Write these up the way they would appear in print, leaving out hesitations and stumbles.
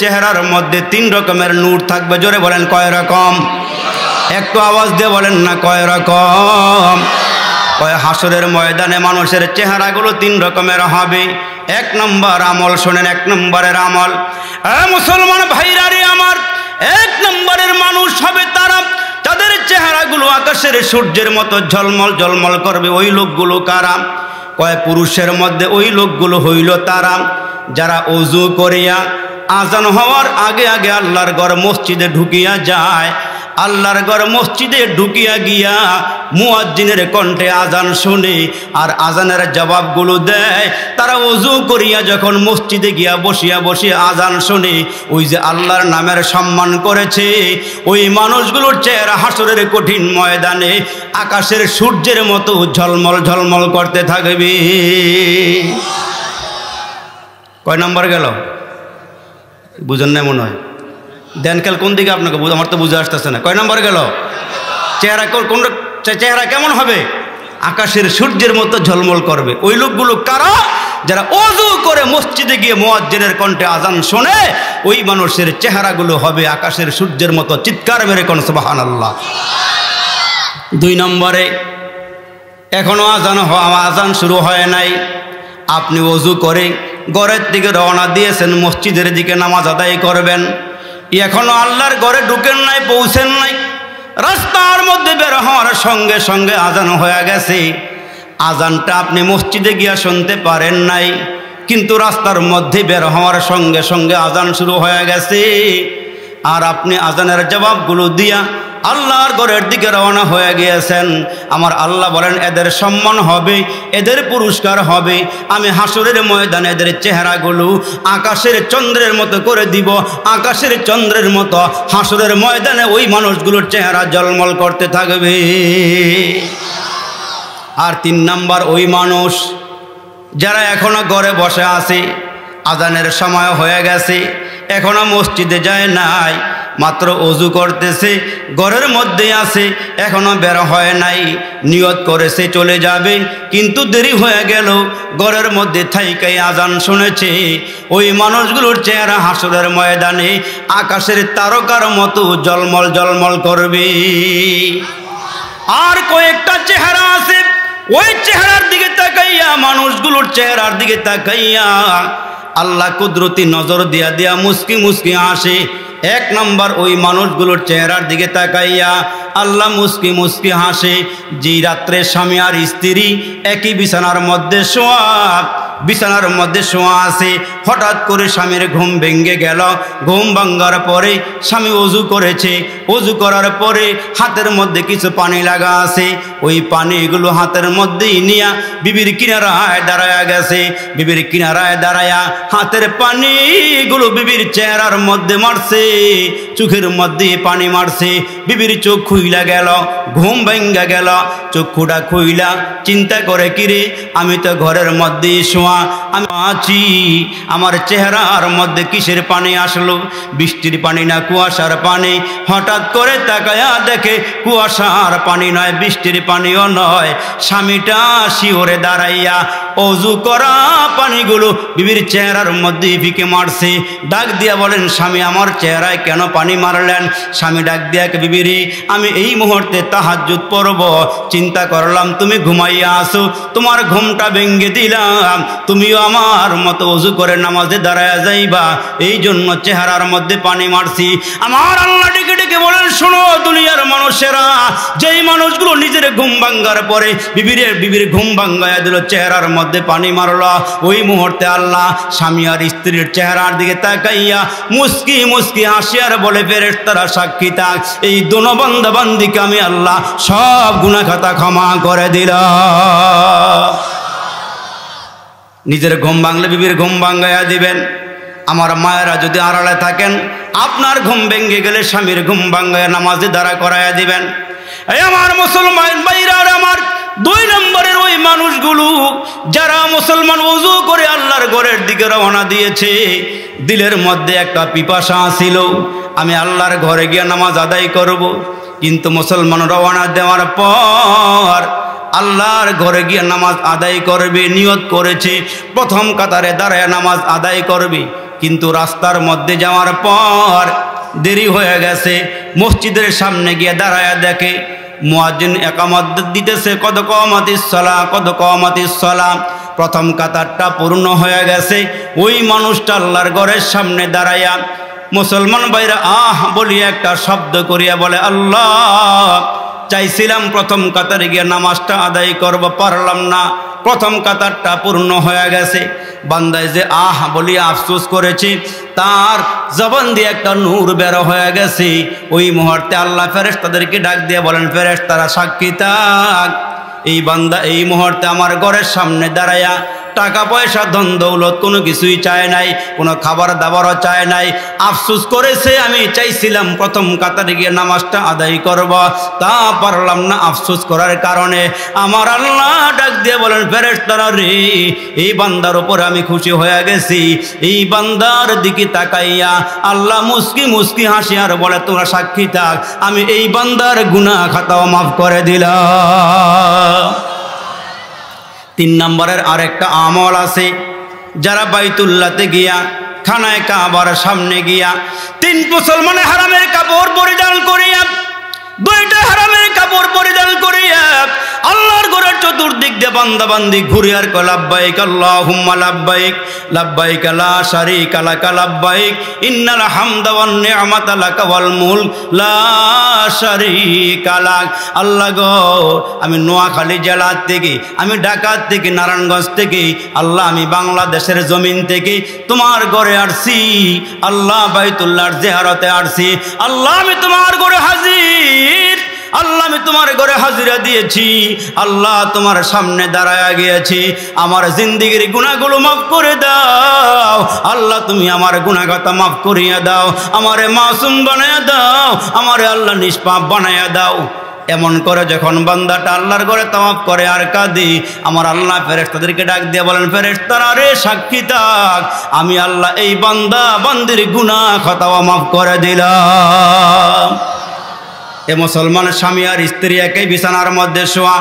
চেহারার মধ্যে 3 রকমের নূর থাকবে। জোরে বলেন কয় রকম? একটু আওয়াজ দিয়ে বলেন না কয় রকম? কয় হাসরের ময়দানে মানুষের চেহারাগুলো 3 রকমের হবে। 1 নম্বর আমল শোনেন, 1 নম্বরের আমল, মুসলমান ভাইরা রে আমার, 1 নম্বরের মানুষ হবে তারা তাদের চেহারাগুলো আকাশের সূর্যের মতো ঝলমল ঝলমল করবে। ওই লোকগুলো কারা? কয় পুরুষের মধ্যে ওই লোকগুলো হইল তারা যারা ওযু করিয়া আজান হওয়ার আগে আগে আল্লাহর ঘর মসজিদে ঢুকিয়া যায়। আল্লাহর ঘর মসজিদে ঢুকিয়া গিয়া মুয়াজ্জিনের কণ্ঠে আজান শুনে আর আজানের জবাবগুলো দেয়। তারা ওযু করিয়া যখন মসজিদে গিয়া বসিয়া বসিয়া আজান শুনে, ওই যে আল্লাহর নামের সম্মান করেছে, ওই মানুষগুলোর চেহারা হাসরের কঠিন ময়দানে আকাশের সূর্যের মতো ঝলমল ঝলমল করতে থাকবে। কয় নম্বর গেল? বুঝেন না মনে হয়? দেন কাল কোন দিকে আপনাকে? আমার তো বুঝে আসতেছে না। কয় নম্বর গেল? চেহারা কোন চেহারা কেমন হবে? আকাশের সূর্যের মতো ঝলমল করবে। ওই লোকগুলো কারা? যারা ওযু করে মসজিদে গিয়ে মুয়াজ্জিনের কণ্ঠে আজান শোনে, ওই মানুষের চেহারাগুলো হবে আকাশের সূর্যের মতো। চিৎকার মেরে কোন সুবহানাল্লাহ। 2 নম্বরে, এখনো আজান শুরু হয় নাই, আপনি ওযু করে ঘরের দিকে রওনা দিয়েছেন, মসজিদের দিকে নামাজ আদায় করবেন। এখনো আল্লাহর ঘরে ঢুকেন নাই, পৌঁছেন নাই, রাস্তার মধ্যে বের হওয়ার সঙ্গে সঙ্গে আজান হয়ে গেছে। আজানটা আপনি মসজিদে গিয়া শুনতে পারেন নাই, কিন্তু রাস্তার মধ্যে বের হওয়ার সঙ্গে সঙ্গে আজান শুরু হয়ে গেছে। আর আপনি আজানের জবাবগুলো দিয়া আল্লাহর ঘরের দিকে রওনা হয়ে গিয়েছেন। আমার আল্লাহ বলেন এদের সম্মান হবে, এদের পুরস্কার হবে। আমি হাসরের ময়দানে এদের চেহারাগুলো আকাশের চন্দ্রের মতো করে দিব। আকাশের চন্দ্রের মতো হাসরের ময়দানে ওই মানুষগুলোর চেহারা ঝলমল করতে থাকবে। আর 3 নম্বর, ওই মানুষ যারা এখনো ঘরে বসে আছে, আজানের সময় হয়ে গেছে, এখনো মসজিদে যায় নাই, মাত্র ওযু করতেছে, ঘরের মধ্যে আছে, এখনো বের হয় নাই, নিয়ত করেছে চলে যাবে, কিন্তু দেরি হয়ে গেল, ঘরের মধ্যে থাইকাই আজান শুনেছে। ওই মানুষগুলোর চেহারা হাসরের ময়দানে আকাশের তারকার মতো জলমল জলমল করবে। আর কয়েকটা চেহারা আছে, ওই চেহারার দিকে তাকাইয়া, মানুষগুলোর চেহারার দিকে তাকাইয়া আল্লাহ কুদরতি নজর দিয়া দিয়া মুস্কি মুস্কি হাসে। 1 নম্বর, ওই মানুষগুলোর চেহারার দিকে তাকাইয়া আল্লাহ মুস্কি মুস্কি হাসে। যেই রাত্রে স্বামী আর স্ত্রী একই বিছানার মধ্যে শোয়া আছে, হঠাৎ করে স্বামীর ঘুম ভেঙে গেল। ঘুম ভাঙার পরে স্বামী ওযু করেছে, ওযু করার পরে হাতের মধ্যে কিছু পানি লাগা আছে, ওই পানিগুলো হাতের মধ্যেই নিয়া বিবির কিনারায় দাঁড়ায়া গেছে। বিবির কিনারায় দাঁড়ায়া হাতের পানিগুলো বিবির চেহারার মধ্যে মারছে, চোখের মধ্যে পানি মারছে। বিবির চোখ খুইলা গেল, ঘুম ভেঙ্গা গেল। চক্ষুটা খুইলা চিন্তা করে, কিরে আমি তো ঘরের মধ্যেই শোয়া, আমি আছি, আমার চেহারার মধ্যে কিসের পানি আসলো? বৃষ্টির পানি না কুয়াশার পানি? হঠাৎ করে তাকায়া দেখে কুয়াশার পানি নয়, বৃষ্টির পানিও নয়। স্বামীটা শিওরে দাঁড়াইয়া ওযু করা পানিগুলো বিবির চেহারার মধ্যে ফিকে মারছে। ডাক দিয়া বলেন, স্বামী আমার চেহারায় কেন পানি মারলেন? স্বামী ডাক দিয়া, বিবিরে আমি এই মুহূর্তে তাহাজ্জুদ পড়ব, চিন্তা করলাম তুমি ঘুমাইয়া আসো, তোমার ঘুমটা ভেঙ্গে দিলাম, তুমিও আমার মতো ওযু করে নামাজে দাঁড়ায়া যাইবা, এই জন্য চেহারার মধ্যে পানি মারছি। আমার আল্লাহ ডেকে ডেকে বলেন, শোনো দুনিয়ার মানুষেরা, যেই মানুষগুলো নিজের ঘুম ভাঙ্গার পরে বিবির ঘুম ভাঙ্গায়া দিল, চেহারার মধ্যে পানি মারল, ওই মুহূর্তে আল্লাহ স্বামী আর স্ত্রীর চেহারার দিকে তাকাইয়া মুস্কি মুস্কি হাসিয়ার বলে, ফেরেশতারা সাক্ষী থাক, এই দোনো বান্দা বান্দিকে আমি আল্লাহ সব গুনাহ খাতা ক্ষমা করে দিলাম। নিজের ঘুম ভাঙলে বিবির ঘুম ভাঙ্গাইয়া দিবেন। আমার মায়েরা যদি আড়ালে থাকেন, আপনার ঘুম ভেঙে গেলে স্বামীর ঘুম ভাঙ্গাইয়া নামাজে দাঁড়া করাইয়া দিবেন। এই আমার মুসলমান ভাইরা, আমার 2 নম্বরের ওই মানুষগুলো যারা মুসলমান ওযু করে আল্লাহর ঘরের দিকে রওনা দিয়েছে, দিলের মধ্যে একটা পিপাসা ছিল, আমি আল্লাহর ঘরে গিয়ে নামাজ আদায় করব। কিন্তু মুসলমান রওনা দেওয়ার পর আল্লাহর ঘরে গিয়ে নামাজ আদায় করবে, নিয়ত করেছে, প্রথম কাতারে দাঁড়ায় নামাজ আদায় করবে, কিন্তু রাস্তার মধ্যে যাওয়ার পর দেরি হয়ে গেছে। মসজিদের সামনে গিয়ে দাঁড়ায়া দেখে মুয়াজ্জিন একামত দিতেছে, কদ কামাতিস সালাহ, কদ কামাতিস সালাহ। প্রথম কাতারটা পূর্ণ হয়ে গেছে। ওই মানুষটা আল্লাহর ঘরের সামনে দাঁড়ায়া মুসলমান ভাইরা আহ বলিয়া একটা শব্দ করিয়া বলে, আল্লাহ, চাইছিলাম প্রথম কাতারে গিয়ে নামাজটা আদায় করব, পারলাম না, প্রথম কাতারটা পূর্ণ হয়ে গেছে। বান্দায় যে আহ বলিয়া আফসোস করেছি, তার জবান দিয়ে একটা নূর বের হয়ে গেছে। ওই মুহূর্তে আল্লাহ ফেরেশতাদেরকে ডাক দিয়ে বলেন, ফেরেশতারা সাক্ষী থাক, এই বান্দা এই মুহূর্তে আমার ঘরের সামনে দাঁড়ায়া টাকা পয়সা ধন দৌলত কোনো কিছুই চায় নাই, কোনো খাবার দাবারও চায় নাই। আফসোস করেছে, আমি চাইছিলাম প্রথম কাতারে গিয়ে নামাজটা আদায় করব, তা পারলাম না। আফসোস করার কারণে আমার আল্লাহ ডাক দিয়ে বলেন, ফেরেশতারা রে, এই বান্দার উপরে আমি খুশি হয়ে গেছি। এই বান্দার দিকে তাকাইয়া আল্লাহ মুস্কি মুস্কি হাসি আর বলে, তোমরা সাক্ষী থাক, আমি এই বান্দার গুনাহ খাতাও মাফ করে দিলাম। 3 নম্বরের আরেকটা আমল আছে, যারা বাইতুল্লাহতে গিয়া খানায় কাবার সামনে গিয়া 3 মুসলমানের হারামের কাপড় পরিধান করিয়া, 2টা হারামের কাপড় পরিধান করিয়া আল্লাহর ঘরের চতুর্দিক দিয়ে বান্দা বান্দি ঘুরে আর কয়, লাব্বাইক আল্লাহুম্মা লাব্বাইক, লাব্বাইক লা শারীকা লাকা লাব্বাইক, ইন্নাল হামদা ওয়ান নি'মাতা লাকা ওয়াল মুলক লা শারীকা লাক। আল্লাহ গো, আমি নোয়াখালী জেলা থেকে, আমি ঢাকা থেকে, নারায়ণগঞ্জ থেকে, আল্লাহ আমি বাংলাদেশের জমিন থেকে তোমার ঘরে আসছি। আল্লাহ বাইতুল্লাহর জিয়ারতে আসছি। আল্লাহ আমি তোমার ঘরে হাজির। আল্লাহ আমি তোমার ঘরে হাজিরা দিয়েছি। আল্লাহ তোমার সামনে দাঁড়ায়া গিয়েছি। আমার জিন্দেগির গুনাহগুলো মাফ করে দাও। আল্লাহ তুমি আমার গুনাহগাতা মাফ করিয়া দাও, আমারে মাসুম বানায়া দাও, আমারে আল্লাহ নিষ্পাপ বানায়া দাও। এমন করে যখন বান্দাটা আল্লাহর ঘরে তাওয়াফ করে আর কাঁদি, আমার আল্লাহ ফেরেশতাদেরকে ডাক দিয়ে বলেন, ফেরেশতারা রে সাক্ষী থাক, আমি আল্লাহ এই বান্দা বান্দির গুনাহ খাতাও মাফ করে দিলাম। এ মুসলমান স্বামী আর স্ত্রী একই বিছানার মধ্যে শোয়া।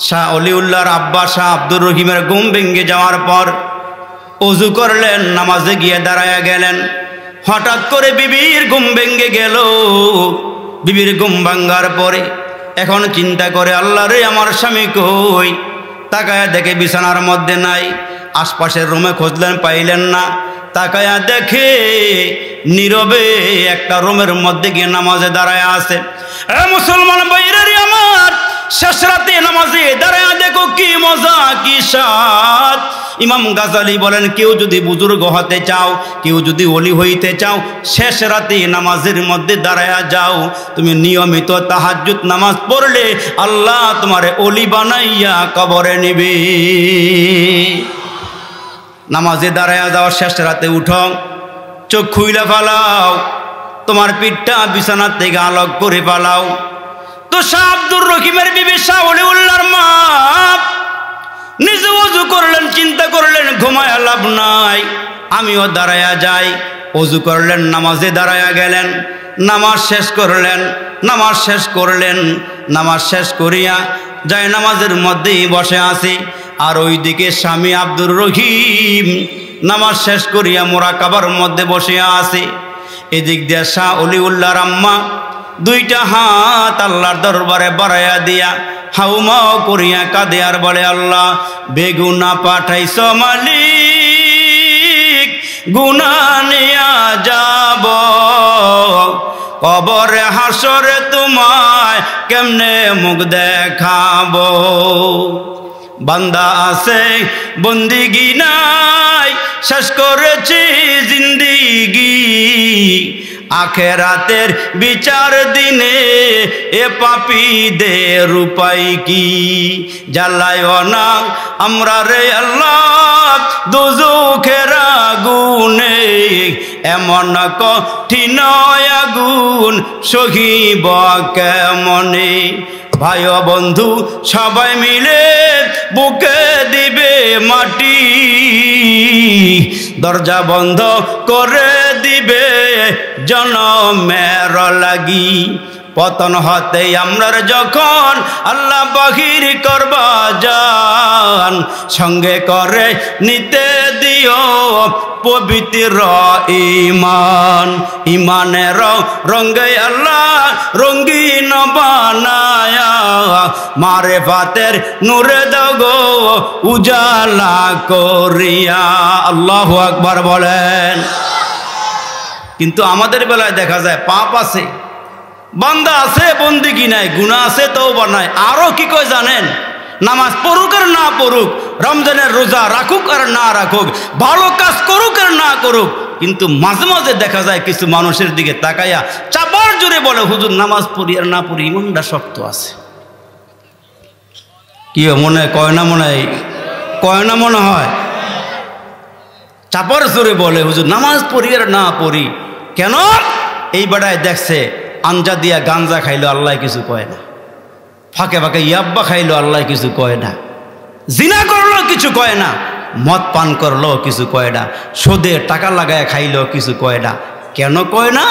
শাহ অলিউল্লাহর আব্বা শাহ আব্দুর রহিমের ঘুম ভেঙে যাওয়ার পর ওযু করলেন, নামাজে গিয়ে দাঁড়ায়া গেলেন। হঠাৎ করে বিবির ঘুম ভেঙে গেল। বিবির ঘুম ভাঙ্গার পরে এখন চিন্তা করে, আল্লাহ রে, আমার স্বামী কই? তাকায়া দেখে বিছানার মধ্যে নাই। আশপাশের রুমে খুঁজলেন, পাইলেন না। তাকায়া দেখে নীরবে একটা রুমের মধ্যে গিয়ে নামাজে দাঁড়ায় আছে। মুসলমান ভাইরা রে আমার, শেষ রাতে নামাজে দাঁড়ায়া দেখো কি মজা, কি স্বাদ। ইমাম গাজালি বলেন, কেউ যদি বুজুর্গ হতে চাও, কেউ যদি ওলি হইতে চাও, শেষ রাতে নামাজের মধ্যে দাঁড়ায়া যাও। তুমি নিয়মিত তাহাজ্জুদ নামাজ পড়লে আল্লাহ তোমারে ওলি বানাইয়া কবরে নিবে। নামাজে দাঁড়ায়া যাও, শেষ রাতে উঠো, চোখ খুইলা ফালাও, তোমার পিঠটা বিছানার থেকে আলোক করে ফালাও। তো শাহ আব্দুর রহিমের বিবি শাহ অলিউল্লাহর মা নিজে ওযু করলেন, চিন্তা করলেন ঘুমায়া লাভ নাই, আমিও দাঁড়ায়া যাই। ওযু করলেন, নামাজে দাঁড়ায়া গেলেন, নামাজ শেষ করলেন। নামাজ শেষ করলেন, নামাজ শেষ করিয়া যায় নামাজের মধ্যেই বসে আছে। আর ওইদিকে স্বামী আব্দুর রহিম নামাজ শেষ করিয়া মুরাকাবার মধ্যে বসে আছে। এদিক দিয়ে শাহ অলিউল্লাহর আম্মা 2টা হাত আল্লাহর দরবারে বাড়াইয়া দিয়া হাউমাও করিয়া কাঁদে আর বলে, আল্লাহ বেগুনা পাঠাইছ মালিক, গুনাহ নিয়া যাব, কবরে হাসরে তোমায় কেমনে মুখ দেখাবো। বান্দা আছে বন্দিগি নাই, শেষ করেছি জিন্দিগি, আখেরাতের বিচার দিনে এ পাপীদের উপায় কি। জ্বালায়ও না আমরা রে আল্লাহ দোজখের আগুনে, এমন কঠিন আগুন সহিব কেমনে। ভাই ও বন্ধু সবাই মিলে বুকে দিবে মাটি, দরজা বন্ধ করে দিবে জনমের লাগি। পতন হতে আমরার যখন আল্লাহ বাহির করবা যান, সঙ্গে করে নিতে দিও পবিত্র ঈমান। ঈমানের রঙে আল্লাহ রঙিন বানায়া, মারেফাতের নূরে দাও গো উজালা করিয়া। আল্লাহু আকবার বলেন। কিন্তু আমাদের বেলায় দেখা যায় পাপ আছে, বান্দা আছে, বন্দেগী নাই, গুনাহ আছে, তওবা নাই। আরো কি কয় জানেন? নামাজ পড়ুক আর না পড়ুক, রমজানের রোজা রাখুক আর না রাখুক, ভালো কাজ করুক আর না করুক, কিন্তু মাঝে মাঝে দেখা যায় কিছু মানুষের দিকে তাকাইয়া চাপার জোরে বলে, হুজুর নামাজ পড়ি আর না পড়ি ইমানটা শক্ত আছে। কি মনে কয় না, মনে কয় না, মনে হয় চাপার জোরে বলে হুজুর নামাজ পড়ি আর না পড়ি। কেন? এই বেড়ায় দেখছে আঞ্জা দিয়া গাঞ্জা খাইলো আল্লাহ কিছু কয় না, ফাঁকে ফাঁকে ইয়াব্বা খাইলো আল্লাহ কিছু কয় না, জিনা করলো কিছু কয় না, মদ পান করলো কিছু কয় না, সুদে টাকা লাগায় খাইলো কিছু কয় না। কেন কয় না?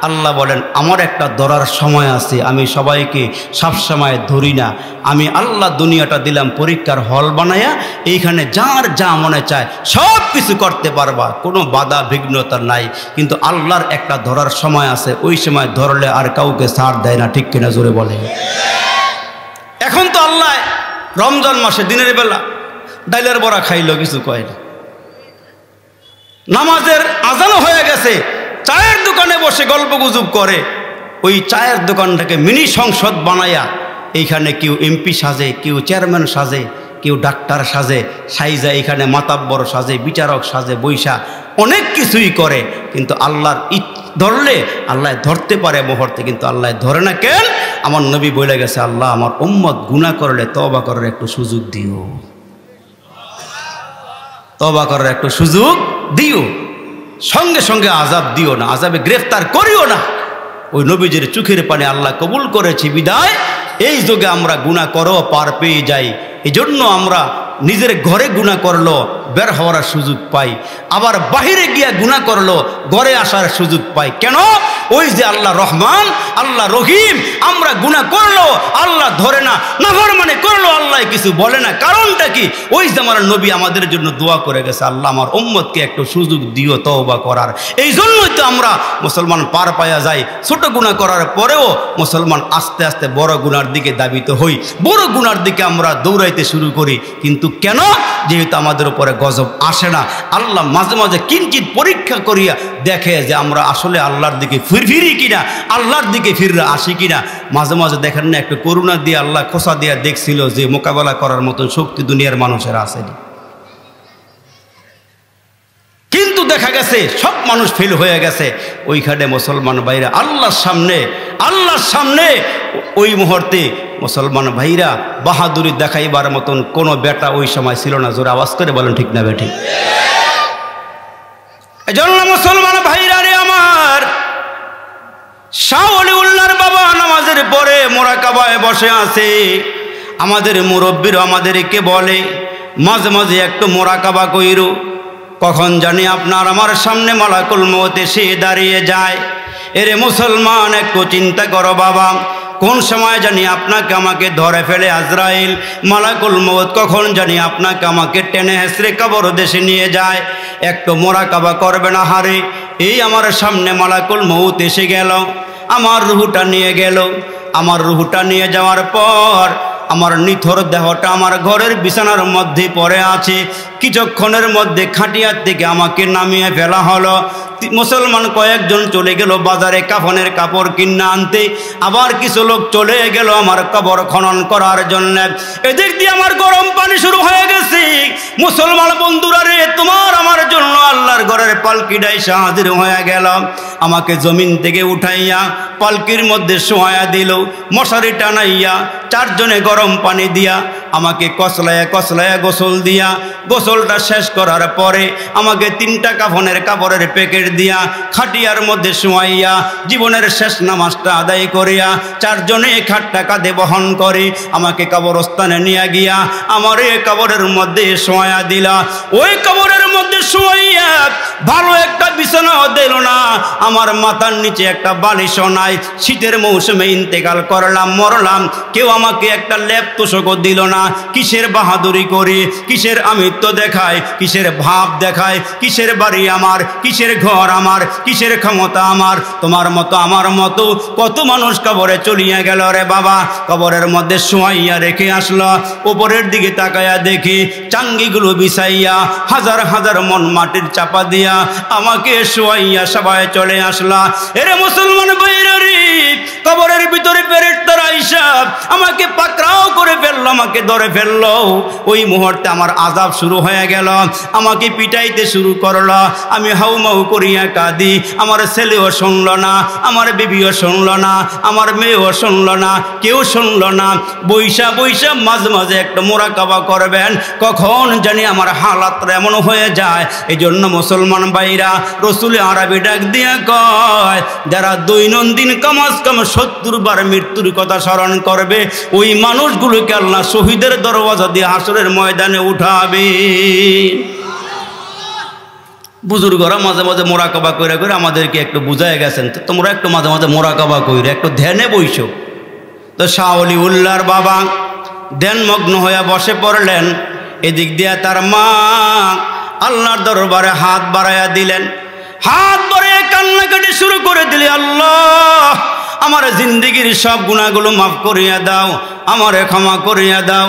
আল্লাহ বলেন আমার একটা ধরার সময় আছে, আমি সবাইকে সবসময় ধরি না। আমি আল্লাহ দুনিয়াটা দিলাম পরীক্ষার হল বানায়া, এইখানে যার যা মনে চায় সব কিছু করতে পারবা, কোনো বাধা বিঘ্নতা নাই। কিন্তু আল্লাহর একটা ধরার সময় আছে, ওই সময় ধরলে আর কাউকে ছাড় দেয় না। ঠিক কিনা জোরে বলে? এখন তো আল্লাহ রমজান মাসে দিনের বেলা ডাইলের বড়া খাইলো কিছু কয় না, নামাজের আজানও হয়ে গেছে, চায়ের দোকানে বসে গল্প গুজব করে, ওই চায়ের দোকানটাকে মিনি সংসদ বানায়া এইখানে কেউ এমপি সাজে, কেউ চেয়ারম্যান সাজে, কেউ ডাক্তার সাজে, সাইজা এখানে মাতাব্বর সাজে, বিচারক সাজে, বৈশা অনেক কিছুই করে। কিন্তু আল্লাহর ধরলে আল্লাহ ধরতে পারে মুহূর্তে, কিন্তু আল্লাহ ধরে না। কেন? আমার নবী বলে গেছে আল্লাহ আমার উম্মত গুনাহ করলে তওবা করার একটু সুযোগ দিও, তওবা করার একটু সুযোগ দিও, সঙ্গে সঙ্গে আযাব দিও না, আযাবে গ্রেফতার করিও না। ওই নবীজির চোখের পানি আল্লাহ কবুল করেছি বিদায় এই যুগে আমরা গুনাহ করো পার পেয়ে যাই। এই জন্য আমরা নিজের ঘরে গুনাহ করলো বের হওয়ার সুযোগ পাই, আবার বাহিরে গিয়া গুনাহ করলো ঘরে আসার সুযোগ পাই। কেন? ওই যে আল্লাহ রহমান, আল্লাহ রহিম, আমরা গুনাহ করলো আল্লাহ ধরে না, নাফরমানি করলো আল্লাহ কিছু বলে না। কারণটা কি? ওই যে আমার নবী আমাদের জন্য দোয়া করে গেছে, আল্লাহ আমার উম্মতকে একটু সুযোগ দিও তওবা করার। এই জন্যই তো আমরা মুসলমান পার পায়া যাই। ছোট গুনাহ করার পরেও মুসলমান আস্তে আস্তে বড় গুনার দিকে দাবিত হই, বড় গুনার দিকে আমরা দৌড়াইতে শুরু করি। কিন্তু কেন? যেহেতু আমাদের উপরে গজব আসে না। আল্লাহ মাঝে মাঝে কিঞ্চিত পরীক্ষা করিয়া দেখে যে আমরা আসলে আল্লাহর দিকে ফিরি কিনা, আল্লাহর দিকে ফিররা আসি কিনা। মাঝে মাঝে দেখেন না, একটু করুণা দিয়ে আল্লাহ খোসা দিয়া দেখছিল যে মোকাবেলা করার মতন শক্তি দুনিয়ার মানুষের আসেনি। কিন্তু দেখা গেছে সব মানুষ ফেল হয়ে গেছে। ওইখানে মুসলমান ভাইরা আল্লাহর সামনে ওই মুহূর্তে মুসলমান ভাইরা বাহাদুরি দেখাইবার মতন কোনো বেটা ওই সময় ছিল না। জোরে আওয়াজ করে বলেন ঠিক না বেঠিক? এজন্য মুসলমান ভাইরা রে আমার, শাহ ওলিউল্লাহর বাবা নামাজের পরে মুরাকাবায় বসে আছে। আমাদের মুরব্বীরা আমাদেরকে বলে মাঝে মাঝে একটু মুরাকাবা কইরো, কখন জানি আপনার আমার সামনে মালাকুল মউত এসে দাঁড়িয়ে যায়। এরে মুসলমান একটু চিন্তা করো বাবা, কোন সময় জানি আপনাকে আমাকে ধরে ফেলে আজরাইল, মালাকুল মউত কখন জানি আপনাকে আমাকে টেনে হেসড়ে কবর দেশে নিয়ে যায়। একটু মুরাকাবা করবে না? হারে এই আমার সামনে মালাকুল মউত এসে গেল, আমার রুহুটা নিয়ে গেল। আমার রুহুটা নিয়ে যাওয়ার পর আমার নিথর দেহটা আমার ঘরের বিছানার মধ্যে পড়ে আছে। কিছুক্ষণের মধ্যে খাটিয়ার থেকে আমাকে নামিয়ে ফেলা হলো। মুসলমান কয়েকজন চলে গেল বাজারে কাফনের কাপড় কিনে আনতে, আবার কিছু লোক চলে গেল আমার কবর খনন করার জন্য। এদিক দিয়ে আমার গরম পানি শুরু হয়ে গেছে। মুসলমান বন্ধুরা রে, তোমার আমার জন্য আল্লাহর ঘরের পালকিটাই হাজির হয়ে গেল। আমাকে জমিন থেকে উঠাইয়া পালকির মধ্যে শোয়া দিল, মশারি টানাইয়া চারজনে গরম পানি দিয়া আমাকে কসলায়া গোসল দিয়া, গোসলটা শেষ করার পরে আমাকে 3টা কাফনের কাপড়ের প্যাকেট দিয়া খাটিয়ার মধ্যে শোয়াইয়া জীবনের শেষ নামাজটা আদায় করিয়া চারজনে খাটটা কাঁধে বহন করে আমাকে কবরস্থানে নিয়ে গিয়া আমার এই কবরের মধ্যে শোয়া দিলা। ওই কবরের মধ্যে শোয়াইয়া ভালো একটা বিছানাও দিল না, আমার মাথার নিচে একটা বালিশও নাই, শীতের মৌসুমে ইন্তেকাল করলাম, মরলাম, কেউ আমাকে একটা লেপ তোষকও দিল না। কিসের বাহাদুরি করি, কিসের আমিত্ব দেখায়, কিসের ভাব দেখায়, কিসের বাড়ি আমার, কিসের ঘর আমার, কিসের ক্ষমতা আমার। তোমার মতো আমার মতো কত মানুষ কবরে চলিয়া গেল রে বাবা, কবরের মধ্যে শোয়াইয়া রেখে আসলো। উপরের দিকে তাকায়া দেখি চাঙ্গিগুলো বিছাইয়া হাজার হাজার মন মাটির চাপা দিয়া আমাকে শোয়াইয়া সবাই চলে আসলা। এরে মুসলমান ভাইরারি, কবরের ভিতরে ফেরেশতারা আইসা আমাকে পাকড়াও করে ফেললো, আমাকে ধরে ফেললো। ওই মুহূর্তে আমার আযাব শুরু হয়ে গেল, আমাকে পিটাইতে শুরু করলো। আমি হাউমাউ করিয়া কাঁদি, আমার ছেলেও শুনল না, আমার বিবিও শুনল না, আমার মেয়েও শুনল না, কেউ শুনল না। বৈশা বৈশা মাঝে মাঝে একটা মোরাকাবা করবেন, কখন জানি আমার হালাতটা এমন হয়ে যায়। এই জন্য মুসলমান ভাইরা, রসুল আরবি ডাক দিয়া কয়, যারা দৈনন্দিন কমাস কম 70 বার মৃত্যুর কথা স্মরণ করবে, ওই মানুষগুলোকে আল্লাহ শহীদের দরওয়াজা দিয়ে হাসরের ময়দানে উঠাবে। বুজুর্গরা মাঝে মাঝে মোরাকাবা করে করে আমাদেরকে একটু বুঝায় গেছেন, তো তোমরা একটু মাঝে মাঝে মোরাকাবা কইরে একটু ধ্যানে বইসো। তো শাহ ওলিউল্লাহর বাবা ধ্যানমগ্ন হয়ে বসে পড়লেন। এদিক দিয়ে তার মা আল্লাহর দরবারে হাত বাড়াইয়া দিলেন, হাত বাড়াইয়া কান্নাকাটি শুরু করে দিলে, আল্লাহ আমার জিন্দেগির সব গুনাহগুলো মাফ করিয়া দাও, আমারে ক্ষমা করিয়া দাও।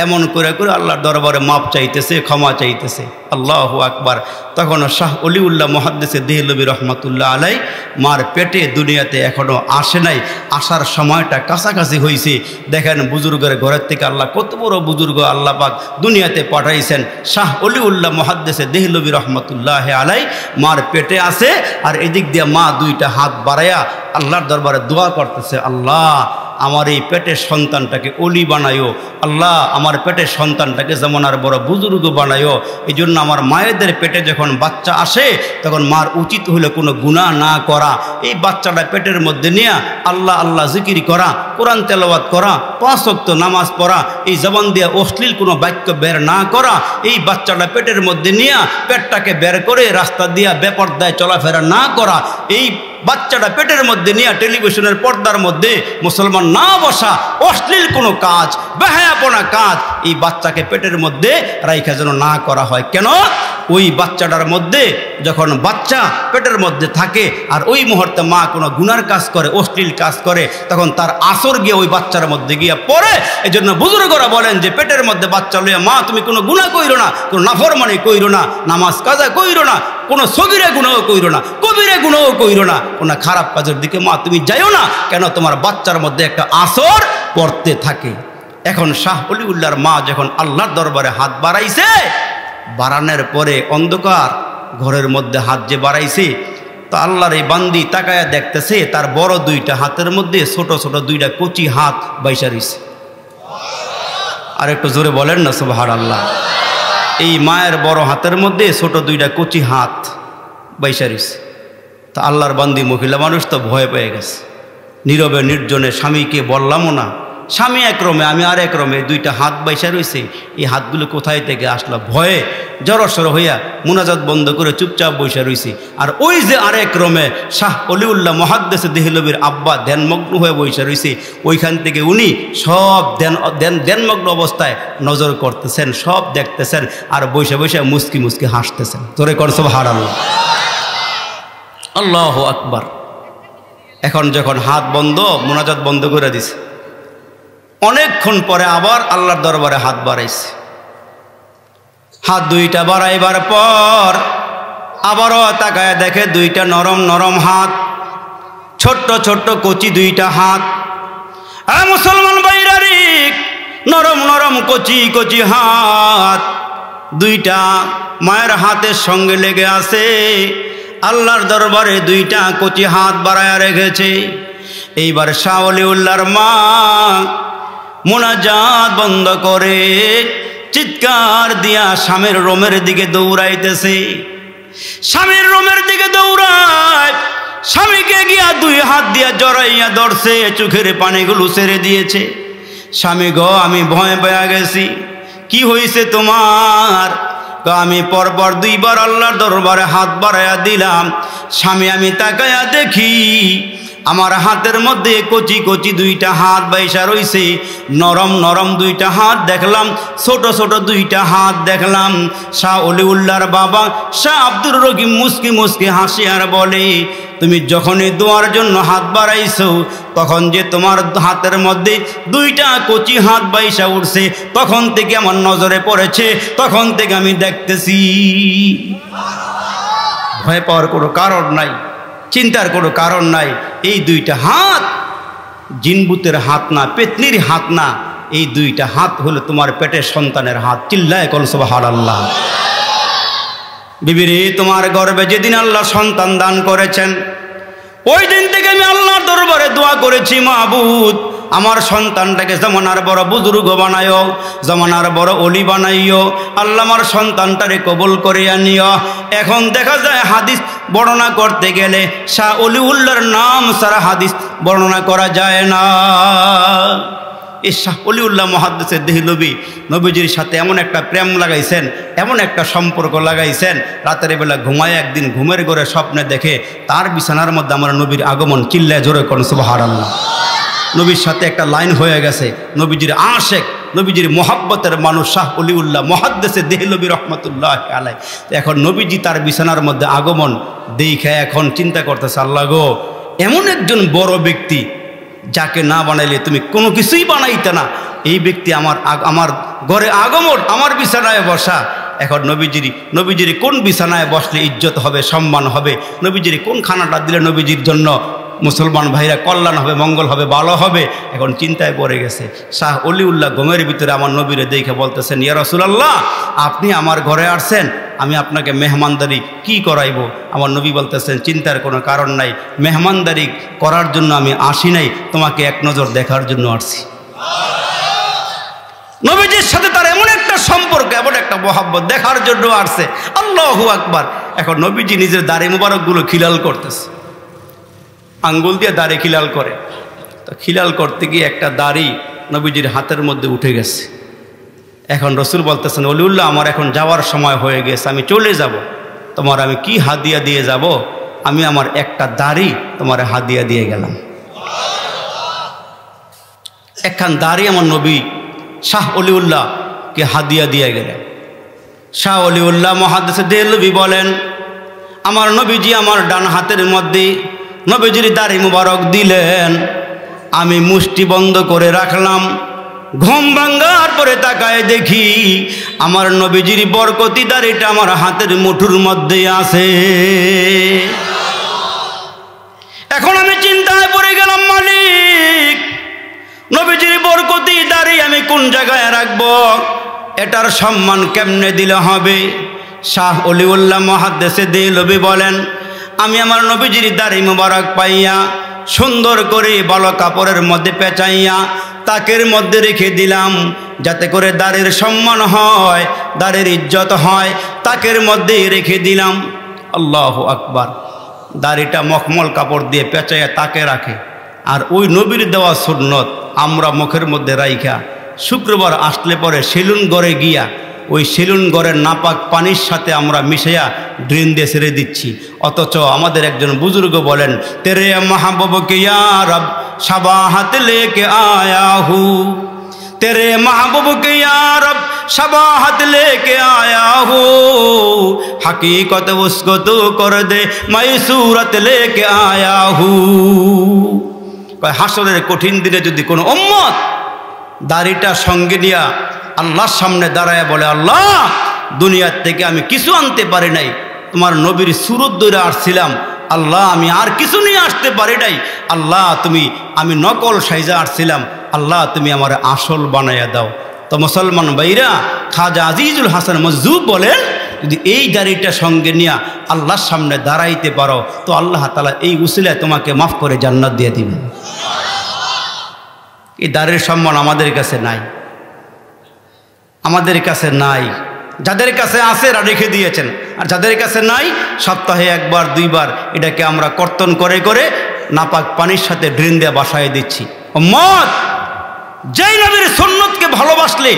এমন করে করে আল্লাহর দরবারে মাপ চাইতেছে, ক্ষমা চাইতেছে। আল্লাহু আকবার। তখন শাহ ওলিউল্লাহ মুহাদ্দিস দেহলভী রহমাতুল্লাহ আলাই মার পেটে দুনিয়াতে এখনও আসে নাই, আসার সময়টা কাছাকাছি হয়েছে। দেখেন বুজুর্গের ঘরের থেকে আল্লাহ কত বড় বুজুর্গ আল্লাহ পাক দুনিয়াতে পাঠাইছেন। শাহ ওলিউল্লাহ মুহাদ্দিস দেহলভী রহমাতুল্লাহ আলাই মার পেটে আছে, আর এদিক দিয়ে মা দুইটা হাত বাড়াইয়া আল্লাহর দরবারে দোয়া করতেছে, আল্লাহ আমার এই পেটের সন্তানটাকে অলি বানায়ো, আল্লাহ আমার পেটের সন্তানটাকে যেমন আর বড় বুজুর্গ বানায়ো। এই জন্য আমার মায়েদের পেটে যখন বাচ্চা আসে তখন মার উচিত হলে কোনো গুনাহ না করা, এই বাচ্চাটা পেটের মধ্যে নিয়ে আল্লাহ আল্লাহ জিকির করা, কোরআন তেলাওয়াত করা, 5 ওয়াক্ত নামাজ পড়া, এই জবান দিয়ে অশ্লীল কোনো বাক্য বের না করা, এই বাচ্চাটা পেটের মধ্যে নিয়ে পেটটাকে বের করে রাস্তা দিয়া বেপরদায় চলাফেরা না করা, এই বাচ্চাটা পেটের মধ্যে নিয়ে টেলিভিশনের পর্দার মধ্যে মুসলমান না বসা, অশ্লীল কোনো কাজ, বেহায়াপনা কাজ এই বাচ্চাকে পেটের মধ্যে রাইখা যেন না করা হয়। কেন? ওই বাচ্চাটার মধ্যে যখন বাচ্চা পেটের মধ্যে থাকে আর ওই মুহূর্তে মা কোনো গুনার কাজ করে, অশ্লীল কাজ করে, তখন তার আসর গিয়ে ওই বাচ্চার মধ্যে গিয়ে পড়ে। এই জন্য বুজুর্গরা বলেন যে পেটের মধ্যে বাচ্চা লইয়া মা তুমি কোনো গুনাহ কইরো না, কোনো নাফরমানি কইরো না, নামাজ কাজা কইরো না, কোনো সগীরে গুনাহ কইরো না, কবিরে গুনাহ কইরো না, কোনো খারাপ কাজের দিকে মা তুমি যাইও না। কেন? তোমার বাচ্চার মধ্যে একটা আসর পড়তে থাকে। এখন শাহ ওলিউল্লাহর মা যখন আল্লাহর দরবারে হাত বাড়াইছে, বাড়ানোর পরে অন্ধকার ঘরের মধ্যে হাত যে বাড়াইছে, তো আল্লাহর এই বান্দি তাকায়া দেখতেছে তার বড় দুইটা হাতের মধ্যে ছোট ছোট দুইটা কচি হাত বাইসা রইছে। আর একটু জোরে বলেন না সুবহানাল্লাহ। এই মায়ের বড় হাতের মধ্যে ছোট দুইটা কচি হাত বাইসা রইছে। তা আল্লাহর বান্দি মহিলা মানুষ তো ভয় পেয়ে গেছে, নীরবে নির্জনে স্বামীকে বললামও না, স্বামী এক রমে আমি আর এক রমে, দুইটা হাত বাইসা রয়েছে, এই হাতগুলো কোথায় থেকে আসলো? ভয়ে জড়সড় হইয়া মুনাজাত বন্ধ করে চুপচাপ বৈশা রয়েছে। আর ওই যে আরেক রমে শাহ ওলিউল্লাহ মুহাদ্দিস দেহলভীর আব্বা ধ্যানমগ্ন হয়ে বৈশা রয়েছে, ওইখান থেকে উনি সব ধ্যানমগ্ন অবস্থায় নজর করতেছেন, সব দেখতেছেন, আর বৈশা বৈশা মুস্কি মুস্কি হাসতেছেন। তোরে কর সুবহানাল্লাহ, আল্লাহু আকবার। এখন যখন হাত বন্ধ, মুনাজাত বন্ধ করে দিছে, অনেকক্ষণ পরে আবার আল্লাহর দরবারে হাত বাড়াইছে। হাত দুইটা বাড়াইবার পর আবারও তাকায় দেখে দুইটা নরম নরম হাত, ছোট্ট ছোট্ট কচি দুইটা হাত। মুসলমান ভাইরারি, নরম নরম কচি কচি হাত দুইটা মায়ের হাতের সঙ্গে লেগে আছে। আল্লাহর দরবারে দুইটা কচি হাত বাড়ায়া রেখেছে। এইবার শাহ ওলিউল্লাহর মা মুনাজাত বন্ধ করে চিৎকার দিয়া স্বামীর রোমের দিকে দৌড়াইতেছে। স্বামীর রোমের দিকে দৌড়ায়, স্বামীকে গিয়া দুই হাত দিয়া জড়াইয়া ধরছে, চোখের পানিগুলো ছেড়ে দিয়েছে। স্বামী গো, আমি ভয় পেয়ে গেছি, কি হয়েছে তোমার? আমি পরপর দুইবার আল্লাহর দরবারে হাত বাড়াইয়া দিলাম। স্বামী আমি তাকায়া দেখি আমার হাতের মধ্যে কচি কচি দুইটা হাত বাইসা রইছে, নরম নরম দুইটা হাত দেখলাম, ছোট ছোট দুইটা হাত দেখলাম। শাহ অলিউল্লাহর বাবা শাহ আব্দুর রহিম মুস্কি মুস্কি হাসি আর বলে, তুমি যখনই দোয়ার জন্য হাত বাড়াইছো তখন যে তোমার হাতের মধ্যে দুইটা কচি হাত বাইসা উঠছে, তখন থেকে আমার নজরে পড়েছে, তখন থেকে আমি দেখতেছি। ভয় পাওয়ার কোনো কারণ নাই, চিন্তার কোনো কারণ নাই। এই দুইটা হাত জিনবুতের হাত না, পেতনির হাত না, এই দুইটা হাত হলো তোমার পেটের সন্তানের হাত। চিল্লায় কল সুবহানাল্লাহ। বিবি রে, তোমার গর্ভে যেদিন আল্লাহ সন্তান দান করেছেন ওই দিন থেকে আমি আল্লাহর দরবারে দোয়া করেছি, মাহবুদ আমার সন্তানটাকে জমানার বড় বুজুর্গ বানায়ো, জমানার বড় অলি বানাইও, আল্লাহ আমার সন্তানটারে কবুল করে আনিও। এখন দেখা যায় হাদিস বর্ণনা করতে গেলে শাহ অলিউল্লাহর নাম ছাড়া হাদিস বর্ণনা করা যায় না। এই শাহ অলিউল্লাহ মুহাদ্দিসের দেহলভী নবীজির সাথে এমন একটা প্রেম লাগাইছেন, এমন একটা সম্পর্ক লাগাইছেন, রাতের বেলা ঘুমায় একদিন ঘুমের ঘরে স্বপ্নে দেখে তার বিছানার মধ্যে আমার নবীর আগমন। চিল্লায় জোরে করুন সুবহানাল্লাহ। নবীর সাথে একটা লাইন হয়ে গেছে, নবীজির আশেক, নবীজির মোহাব্বতের মানুষ শাহ অলিউল্লাহ মুহাদ্দিসে দেহলভী রহমতুল্লাহ আলাইহি। এখন নবীজি তার বিছানার মধ্যে আগমন দেখে এখন চিন্তা করতেছে, আল্লাহ গো, এমন একজন বড় ব্যক্তি যাকে না বানাইলে তুমি কোনো কিছুই বানাইতে না, এই ব্যক্তি আমার ঘরে আগমন, আমার বিছানায় বসা। এখন নবীজির কোন বিছানায় বসলে ইজ্জত হবে, সম্মান হবে, নবীজির কোন খানাটা দিলে নবীজির জন্য মুসলমান ভাইরা কল্যাণ হবে, মঙ্গল হবে, ভালো হবে। এখন চিন্তায় পড়ে গেছে। শাহ অলিউল্লাহ ঘুমের ভিতরে আমার নবীরে দেখে বলতেছেন, ইয়া রাসূলুল্লাহ, আপনি আমার ঘরে আসছেন, আমি আপনাকে মেহমানদারি কি করাইব? আমার নবী বলতেছেন, চিন্তার কোনো কারণ নাই, মেহমানদারি করার জন্য আমি আসি নাই, তোমাকে এক নজর দেখার জন্য আসছি। নবীজির সাথে তার এমন একটা সম্পর্ক, এমন একটা মহব্বত, দেখার জন্য আসছে। আল্লাহু আকবার। এখন নবীজি নিজের দাড়ি মুবারকগুলো খিলাল করতেছে, আঙ্গুল দিয়ে দাড়ি খিলাল করে। তো খিলাল করতে গিয়ে একটা দাড়ি নবীজির হাতের মধ্যে উঠে গেছে। এখন রসুল বলতেছেন, অলিউল্লাহ, আমার এখন যাওয়ার সময় হয়ে গেছে, আমি চলে যাব, তোমার আমি কি হাদিয়া দিয়ে যাব? আমি আমার একটা দাড়ি তোমার হাদিয়া দিয়ে গেলাম। একখান দাড়ি আমার নবী শাহ অলিউল্লাহকে হাদিয়া দিয়ে গেলেন। শাহ অলিউল্লাহ মুহাদ্দিসে দেহলভী বলেন, আমার নবীজি আমার ডান হাতের মধ্যে নবীজির দাড়ি মুবারক দিলেন, আমি মুষ্টি বন্ধ করে রাখলাম। ঘুম ভাঙ্গার পরে তাকায় দেখি আমার নবীজির বরকতি দাড়িটা আমার হাতের মুঠুর মধ্যে আছে। এখন আমি চিন্তায় পড়ে গেলাম, মালিক, নবীজির বরকতি দাড়ি আমি কোন জায়গায় রাখবো? এটার সম্মান কেমনে দিলে হবে? শাহ অলিউল্লাহ মুহাদ্দিসে দেহলভী বলেন, আমি আমার নবীজির দাড়ি মুবারক পাইয়া সুন্দর করে ভালো কাপড়ের মধ্যে পেঁচাইয়া তাকের মধ্যে রেখে দিলাম, যাতে করে দাড়ির সম্মান হয়, দাড়ির ইজ্জত হয়, তাকের মধ্যে রেখে দিলাম। আল্লাহু আকবার। দাড়িটা মখমল কাপড় দিয়ে পেঁচাইয়া তাকে রাখে, আর ওই নবীর দেওয়া সুন্নত আমরা মুখের মধ্যে রাইখা শুক্রবার আসলে পরে সেলুন ঘরে গিয়া ওই সেলুন ঘরের নাপাক পানির সাথে আমরা মিশাইয়া ড্রেন দিয়ে ছেড়ে দিচ্ছি। অথচ আমাদের একজন বুজুর্গ বলেন, তেরে মাহবুব কে ইয়া রব শাবাহাত লেকে আয়া হু, তেরে মাহবুব কে ইয়া রব শাবাহাত লেকে আয়া হু, হकीकत उसको तू कर दे मैं सूरत लेके आया हूँ। হাসরের কঠিন দিনে যদি কোনো উম্মত দাড়িটা সঙ্গে নিয়া আল্লাহর সামনে দাঁড়ায় বলে, আল্লাহ, দুনিয়ার থেকে আমি কিছু আনতে পারি নাই, তোমার নবীর সুরত ধরে আসছিলাম, আল্লাহ আমি আর কিছু নিয়ে আসতে পারি নাই, আল্লাহ আমি নকল সাইজা আসছিলাম, আল্লাহ তুমি আমার আসল বানাইয়া দাও। তো মুসলমান ভাইরা, খাজা আজিজুল হাসান মজজুব বলেন, যদি এই দাড়িটা সঙ্গে নিয়ে আল্লাহর সামনে দাঁড়াইতে পারো তো আল্লাহ তাআলা এই উসিলায় তোমাকে মাফ করে জান্নাত দিয়ে দিবেন। এই দাড়ির সম্মান আমাদের কাছে নাই, আমাদের কাছে নাই। যাদের কাছে আছে এরা রেখে দিয়েছেন, আর যাদের কাছে নাই সপ্তাহে একবার দুইবার এটাকে আমরা কর্তন করে করে নাপাক পানির সাথে ড্রেন দিয়ে বাসায় দিচ্ছি। উম্মত, যেই নবীর সুন্নতকে ভালোবাসলে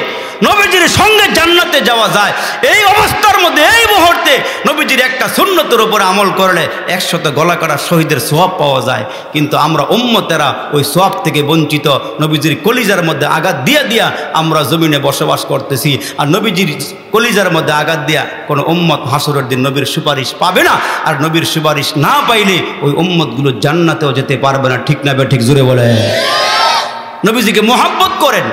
নবীজির সঙ্গে জান্নাতে যাওয়া যায়। এই অবস্থার মধ্যে এই মুহূর্তে নবীজির একটা সুন্নতের উপরে আমল করলে 100 গলা কাটা শহীদের সওয়াব পাওয়া যায়। কিন্তু আমরা উম্মতেরা ওই সওয়াব থেকে বঞ্চিত। নবীজির কলিজার মধ্যে আঘাত দিয়া দিয়া আমরা জমিনে বসবাস করতেছি। আর নবীজির কলিজার মধ্যে আঘাত দিয়া কোনো উম্মত হাসরের দিন নবীর সুপারিশ পাবে না। আর নবীর সুপারিশ না পাইলে ওই উম্মতগুলো জান্নাতেও যেতে পারবে না। ঠিক না বে ঠিক? জোরে বলে। নবীজিকে মোহাব্বত করেন।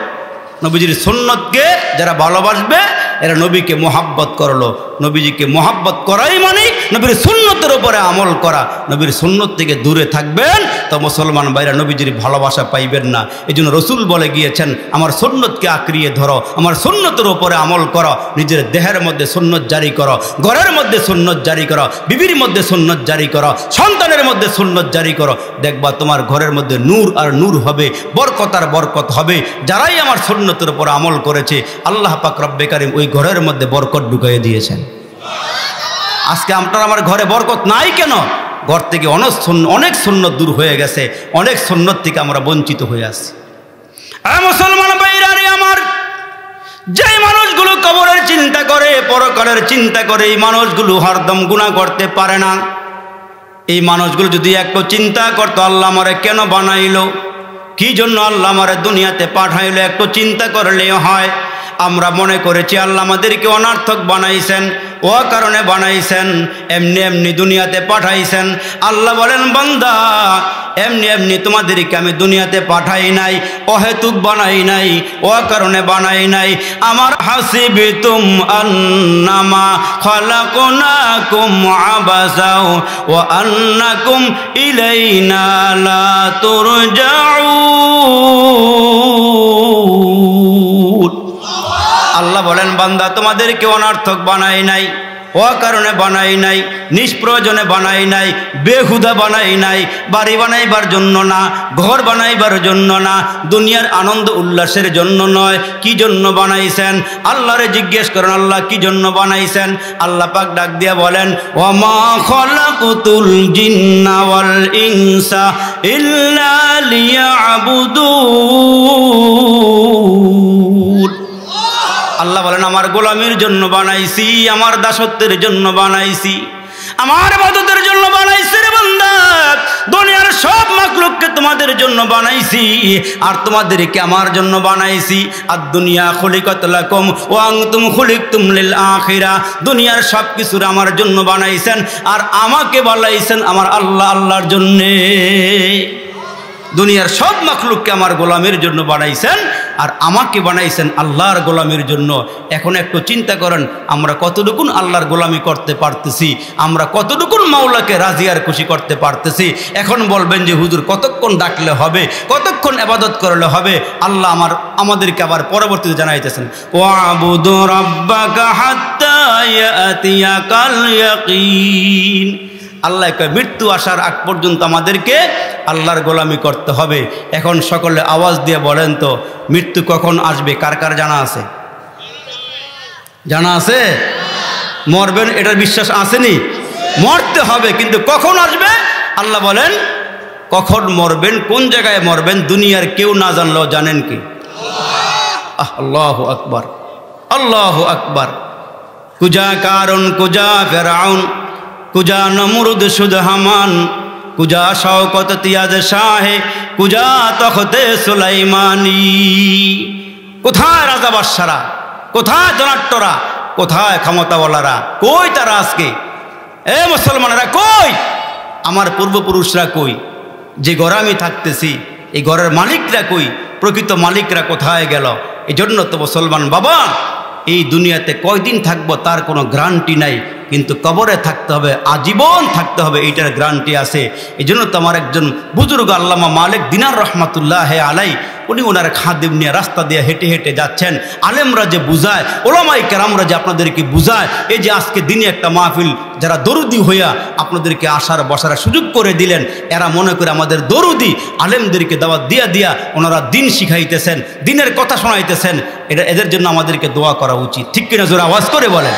নবীজির সুন্নতকে যারা ভালোবাসবে এরা নবীকে মোহাব্বত করলো। নবীজিকে মোহাব্বত করাই মানে নবীর সুন্নতের উপরে আমল করা। নবীর সুন্নত থেকে দূরে থাকবেন তো মুসলমান ভাইরা নবীজির ভালোবাসা পাইবেন না। এই জন্য রসুল বলে গিয়েছেন, আমার সুন্নতকে আঁকড়িয়ে ধরো, আমার সুন্নতের উপরে আমল করো, নিজের দেহের মধ্যে সুন্নত জারি করো, ঘরের মধ্যে সুন্নত জারি করো, বিবির মধ্যে সুন্নত জারি করো, সন্তানের মধ্যে সুন্নত জারি করো। দেখবা তোমার ঘরের মধ্যে নূর আর নূর হবে, বরকত আর বরকত হবে। যারাই আমার সুন্নতের উপর আমল করেছে আল্লাহ পাক রব্বে কারিম ওই ঘরের মধ্যে বরকত ঢুকিয়ে দিয়েছেন। আজকে আপনার আমার ঘরে বরকত নাই কেন? ঘর থেকে অনেক সুন্নত দূর হয়ে গেছে, অনেক সুন্নত থেকে আমরা বঞ্চিত হয়ে আসছি। মুসলমান ভাইরা রে আমার, যে মানুষগুলো কবরের চিন্তা করে, পরকালের চিন্তা করে, এই মানুষগুলো হরদম গুনাহ করতে পারে না। এই মানুষগুলো যদি একটু চিন্তা করতো আল্লাহ আমারে কেন বানাইলো, কি জন্য আল্লাহ আমারে দুনিয়াতে পাঠাইলো, একটু চিন্তা করলেও হয়। আমরা মনে করেছি আল্লাহ আমাদেরকে অনার্থক বানাইছেন, ও কারণে বানাইছেন, এমনি এমনি দুনিয়াতে পাঠাইছেন। আল্লাহ বলেন, বান্দা এমনি এমনি তোমাদেরকে আমি দুনিয়াতে পাঠাই নাই, অহেতুক বানাই নাই, ও কারণে বানাই নাই। আমার হাসিবিতুম আন্নামা খালাকনাকুম আবাসাও ওয়া আন্নাকুম ইলাইনা লা তুরজাউন। আল্লাহ বলেন, বান্দা তোমাদেরকে অনার্থক বানাই নাই, ও কারণে বানাই নাই, নিষ্প্রয়োজনে বানাই নাই, বেহুদা বানাই নাই, বাড়ি বানাইবার জন্য না, ঘর বানাইবার জন্য না, দুনিয়ার আনন্দ উল্লাসের জন্য নয়। কি জন্য বানাইছেন? আল্লাহরে জিজ্ঞেস করেন আল্লাহ কি জন্য বানাইছেন। আল্লাহ পাক ডাক দিয়া বলেন, ওয়ামা খালাকুতুল জিন্না ওয়াল ইনসা ইল্লা লিয়াবুদুন। আল্লাহ বলেন, আমার গোলামির জন্য বানাইছি, আমার দাসত্বের জন্য বানাইছি, আমার ইবাদতের জন্য বানাইছি রে বান্দা। দুনিয়ার সব মাখলুককে তোমাদের জন্য বানাইছি আর তোমাদেরকে আমার জন্য বানাইছি। আর দুনিয়া খুলিকাত লাকুম ওয়া আনতুম খুলিকতুম লিল আখিরা। দুনিয়ার সব কিছু আমার জন্য বানাইছেন আর আমাকে বানাইছেন আমার আল্লাহর জন্যে। দুনিয়ার সব মাখলুককে আমার গোলামের জন্য বানাইছেন আর আমাকে বানাইছেন আল্লাহর গোলামের জন্য। এখন একটু চিন্তা করেন, আমরা কতটুকুন আল্লাহর গোলামি করতে পারতেছি, আমরা কতটুকুন মাওলাকে রাজি আর খুশি করতে পারতেছি। এখন বলবেন যে হুজুর কতক্ষণ ডাকলে হবে, কতক্ষণ ইবাদত করলে হবে? আল্লাহ আমাদেরকে আবার পরবর্তীতে জানাইতেছেন, ওয়াবুদু রাব্বাকা হাত্তা ইয়াতিয়াকাল ইয়াকিন। আল্লাহ মৃত্যু আসার আগ পর্যন্ত আমাদেরকে আল্লাহর গোলামি করতে হবে। এখন সকলে আওয়াজ দিয়ে বলেন তো, মৃত্যু কখন আসবে? কার কার জানা আছে? জানা আছে? মরবেন এটার বিশ্বাস আসেনি? মরতে হবে, কিন্তু কখন আসবে? আল্লাহ বলেন কখন মরবেন, কোন জায়গায় মরবেন দুনিয়ার কেউ না জানলেও জানেন কি? আল্লাহু আকবার, আল্লাহু আকবার। কুজা কারণ, কুজা ফেরাউন, কুজা নমরুদ শুদ হামান, কুজা শওকত তিয়াজ শাহে, কুজা তখতে সুলাইমানি। কোথায় রাজা বাদশারা, কোথায় জনাট্টরা, কোথায় ক্ষমতাওয়ালারা, কই তারা আজকে? এ মুসলমানেরা কই? আমার পূর্বপুরুষরা কই? যে ঘরে আমি থাকতেছি এই ঘরের মালিকরা কই? প্রকৃত মালিকরা কোথায় গেল? এই জন্য তো মুসলমান বাবা, এই দুনিয়াতে কয়দিন থাকবো তার কোনো গ্যারান্টি নাই, কিন্তু কবরে থাকতে হবে, আজীবন থাকতে হবে, এইটার গ্যারান্টি আছে। এই জন্য তো আমার একজন বুজুর্গ আল্লামা মালিক দিনার রহমাতুল্লাহ আলাই, উনি ওনার খাদিম নিয়ে রাস্তা দিয়ে হেঁটে হেঁটে যাচ্ছেন। আলেমরা যে বুঝায়, ওলামায়ে কেরামরা যে আপনাদেরকে বুঝায়, এই যে আজকে দিনে একটা মাহফিল যারা দরুদি হইয়া আপনাদেরকে আসার বসার সুযোগ করে দিলেন, এরা মনে করে আমাদের দরুদি আলেমদেরকে দাওয়াত দিয়া দিয়া ওনারা দিন শিখাইতেছেন, দিনের কথা শোনাইতেছেন। এটা এদের জন্য আমাদেরকে দোয়া করা উচিত, ঠিক কিনা? জোরে আওয়াজ করে বলেন।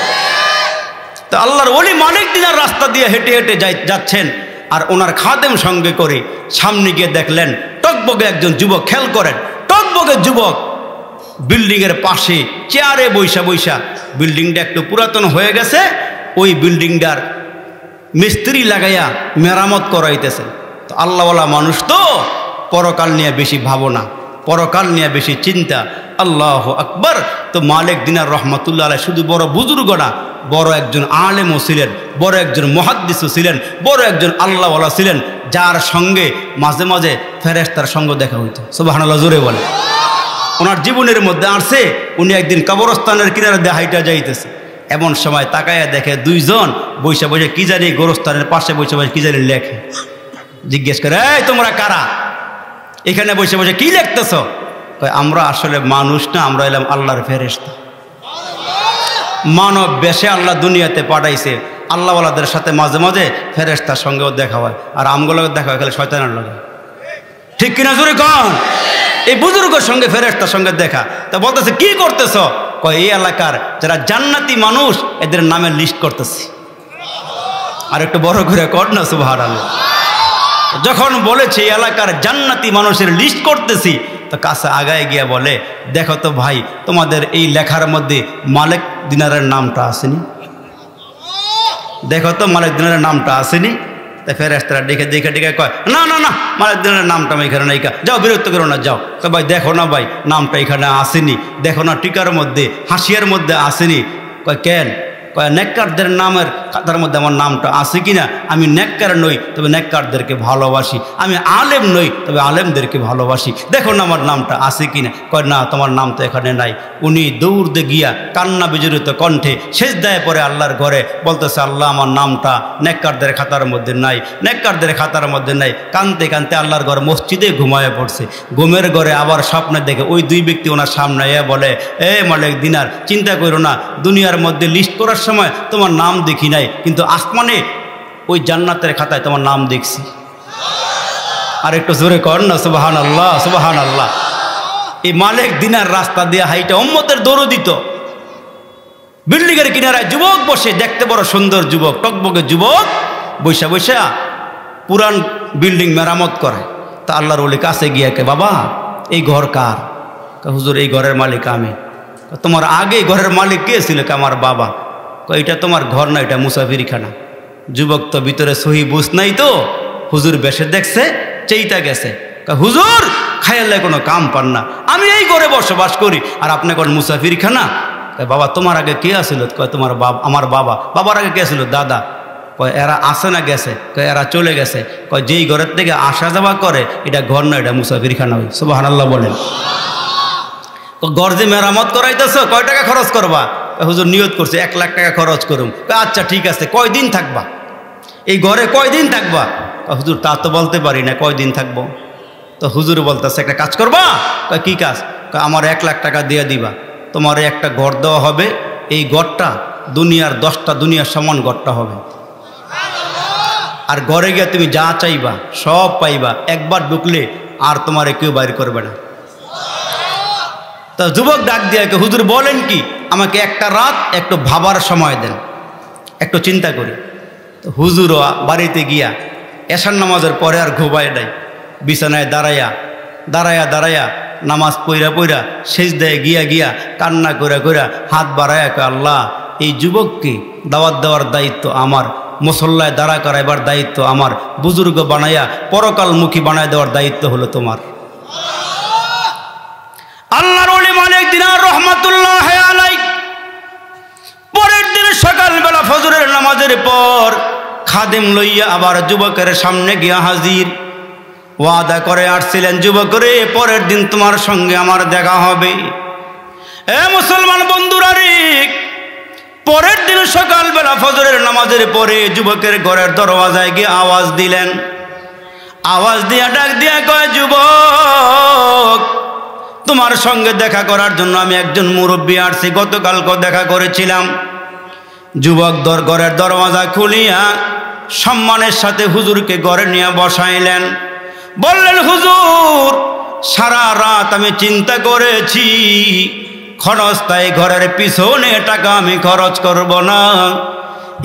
তো আল্লাহর ওলি মালিক দিনার রাস্তা দিয়ে হেঁটে হেঁটে যাচ্ছেন আর ওনার খাদেম সঙ্গে করে সামনে গিয়ে দেখলেন টকবগে একজন যুবক। খেয়াল করেন, টকবগে যুবক বিল্ডিংয়ের পাশে চেয়ারে বৈশা বৈশা, বিল্ডিংটা একটু পুরাতন হয়ে গেছে, ওই বিল্ডিংটার মিস্ত্রি লাগাইয়া মেরামত করাইতেছে। তো আল্লাহওয়ালা মানুষ তো পরকাল নিয়ে বেশি ভাবনা, পরকাল নিয়ে বেশি চিন্তা। আল্লাহু আকবার। তো মালিক দিনার রহমাতুল্লাহ আলাইহি শুধু বড় বুজুর্গ না, বড় একজন আলেমও ছিলেন, বড় একজন মুহাদ্দিসও ছিলেন, বড় একজন আল্লাহওয়ালা ছিলেন, যার সঙ্গে মাঝে মাঝে ফেরেশতার সঙ্গ দেখা হইতো। সুবহানাল্লাহ, জোরে বলে। ওনার জীবনের মধ্যে আসছে, উনি একদিন কবরস্থানের কিনারে দিয়ে হাইটা যাইতেছে, এমন সময় তাকায়া দেখে দুইজন বৈশা বৈশা কি জানি গোরস্থানের পাশে বৈশা বৈশা কি জানি লেখে। জিজ্ঞেস করে, এই তোমরা কারা, এখানে বসে বসে কি লিখতেছ? আমরা আসলে মানুষ না, আমরা এলাম আল্লাহর ফেরেশতা। মানব বেশে আল্লাহ দুনিয়াতে পাঠাইছে, আল্লাহওয়ালাদের সাথে মাঝে মাঝে ফেরেশতার সঙ্গেও দেখা হয়, আর আমগুলোকে দেখা হয় খালি শয়তানের লাগে। ঠিক কিনা জোরে কন? এই বুজুর্গের সঙ্গে ফেরেশতার সঙ্গে দেখা। তা বলতেছে কি করতেছ? কয় এই এলাকার যারা জান্নাতি মানুষ এদের নামের লিস্ট করতেছি। আর একটু বড় করে কর না সুবহানাল্লাহ। যখন বলেছে এই এলাকার জান্নাতি মানুষের লিস্ট করতেছি, তো কাছে আগায় গিয়া বলে, দেখো তো ভাই, তোমাদের এই লেখার মধ্যে মালিক দিনারের নামটা আসেনি? দেখো তো মালিক দিনারের নামটা আসেনি? তা ফেরেশতারা দেখে দেখে দেখে কয়, না না না, মালিক দিনারের নামটা আমি এখানে নাই, যাও বিরক্ত করো না, যাও। তো ভাই দেখো না ভাই, নামটা এখানে আসেনি, দেখো না টিকার মধ্যে হাসিয়ার মধ্যে আসেনি। কয় কেন? কয় নেককারদের নামের খাতার মধ্যে আমার নামটা আছে কিনা? আমি নেককার নই, তবে নেককারদেরকে ভালোবাসি। আমি আলেম নই, তবে আলেমদেরকে ভালোবাসি। দেখো না আমার নামটা আছে কিনা? কয় না, তোমার নাম তো এখানে নাই। উনি দৌড়তে গিয়া কান্না বিজড়িত কণ্ঠে সেজদায় পড়ে আল্লাহর ঘরে বলতেছে, আল্লাহ আমার নামটা নেককারদের খাতার মধ্যে নাই, নেককারদের খাতার মধ্যে নাই। কানতে কানতে আল্লাহর ঘর মসজিদে ঘুমায় পড়ছে। ঘুমের ঘরে আবার স্বপ্নে দেখে ওই দুই ব্যক্তি ওনার সামনে বলে, এ মালিক দিনার, চিন্তা করো না, দুনিয়ার মধ্যে লিস্ট করার সময় তোমার নাম দেখি নাই, কিন্তু আসমানে ওই জান্নাতের খাতায় তোমার নাম দেখছি। আর একটু জোরে কর না সুবহানাল্লাহ, সুবহানাল্লাহ। এই মালিক দিনার রাস্তা দিয়ে হাইটা উম্মতের দৌড় দিত। বিল্ডিং এর কিনারায় যুবক বসে, দেখতে বড় সুন্দর যুবক, টকবকে যুবক, বৈশা বৈশা পুরান বিল্ডিং মেরামত করে। তা আল্লাহর ওলি কাছে গিয়ে কে, বাবা এই ঘর কার? হুজুর এই ঘরের মালিক আমি। তোমার আগে ঘরের মালিক কে ছিল? আমার বাবা। এটা তোমার ঘর না, এটা মুসাফিরখানা। যুবক তো ভিতরে সহি বুঝ নাই, তো হুজুর বেশে দেখছে, চেইটা গেছে। হুজুর খায়ালে কোনো কাম পান না, আমি এই ঘরে বসবাস করি, আর আপনি কোন মুসাফিরখানা? বাবা তোমার আগে কে আসিল? কয় তোমার বাবা, আমার বাবা। বাবার আগে কে আসিল? দাদা। কয় এরা আসে না গেছে? কয় এরা চলে গেছে। কয় যেই ঘরের থেকে আসা যাওয়া করে এটা ঘর না, এটা মুসাফিরখানা। হয় সুবহানাল্লাহ বলেন। ঘর যে মেরামত করাইতেছ, কয় টাকা খরচ করবা? হুজুর নিয়ত করছে 1 লাখ টাকা খরচ করুম। আচ্ছা ঠিক আছে, কয়দিন থাকবা এই ঘরে? কয়দিন থাকবা? হুজুর তা তো বলতে পারি না, কয়দিন থাকবো। তো হুজুর বলতেছে, একটা কাজ করবা। কি কাজ? আমার 1 লাখ টাকা দিয়ে দিবা, তোমার একটা ঘর দেওয়া হবে, এই ঘরটা দুনিয়ার 10টা দুনিয়ার সমান ঘরটা হবে, আর ঘরে গিয়ে তুমি যা চাইবা সব পাইবা, একবার ঢুকলে আর তোমার কেউ বাইর করবে না। তো যুবক ডাক দিয়ে, হুজুর বলেন কি? আমাকে একটা রাত একটু ভাবার সময় দেন, একটু চিন্তা করি। তো হুজুরও বাড়িতে গিয়া এশার নামাজের পরে আর ঘুমায় নাই, বিছানায় দাঁড়াইয়া দাঁড়াইয়া দাঁড়াইয়া নামাজ পইরা পইরা সেজদায় গিয়া গিয়া কান্না কইরা কইরা হাত বাড়াইয়া, আল্লাহ এই যুবককে দাওয়াত দেওয়ার দায়িত্ব আমার, মুসল্লায় দাঁড়া করাইবার দায়িত্ব আমার, বুজুর্গ বানাইয়া পরকালমুখী বানায় দেওয়ার দায়িত্ব হলো তোমার। আল্লাহর ওলি মালিক দিনার রহমাতুল্লাহ আলাইহি পরের দিন সকালবেলা ফজরের নামাজের পর খাদেম লইয়া আবার যুবকের সামনে গিয়া হাজির। ওয়াদা করে আসছিলেন, যুবকরে পরের দিন তোমার সঙ্গে আমার দেখা হবে। এ মুসলমান বন্ধুরা রে, পরের দিন সকালবেলা ফজরের নামাজের পরে যুবকের ঘরের দরওয়াজায় গিয়ে আওয়াজ দিলেন। আওয়াজ দিয়া ডাক দিয়া কয়, যুবক তোমার সঙ্গে দেখা করার জন্য আমি একজন মুরব্বী আসছি, গতকালকে দেখা করেছিলাম। যুবক ঘরের দরওয়াজা খুলিয়া সম্মানের সাথে হুজুরকে ঘরে নিয়ে বসাইলেন। বললেন, হুজুর সারা রাত আমি চিন্তা করেছি, ক্ষণস্থায়ী ঘরের পিছনে টাকা আমি খরচ করব না,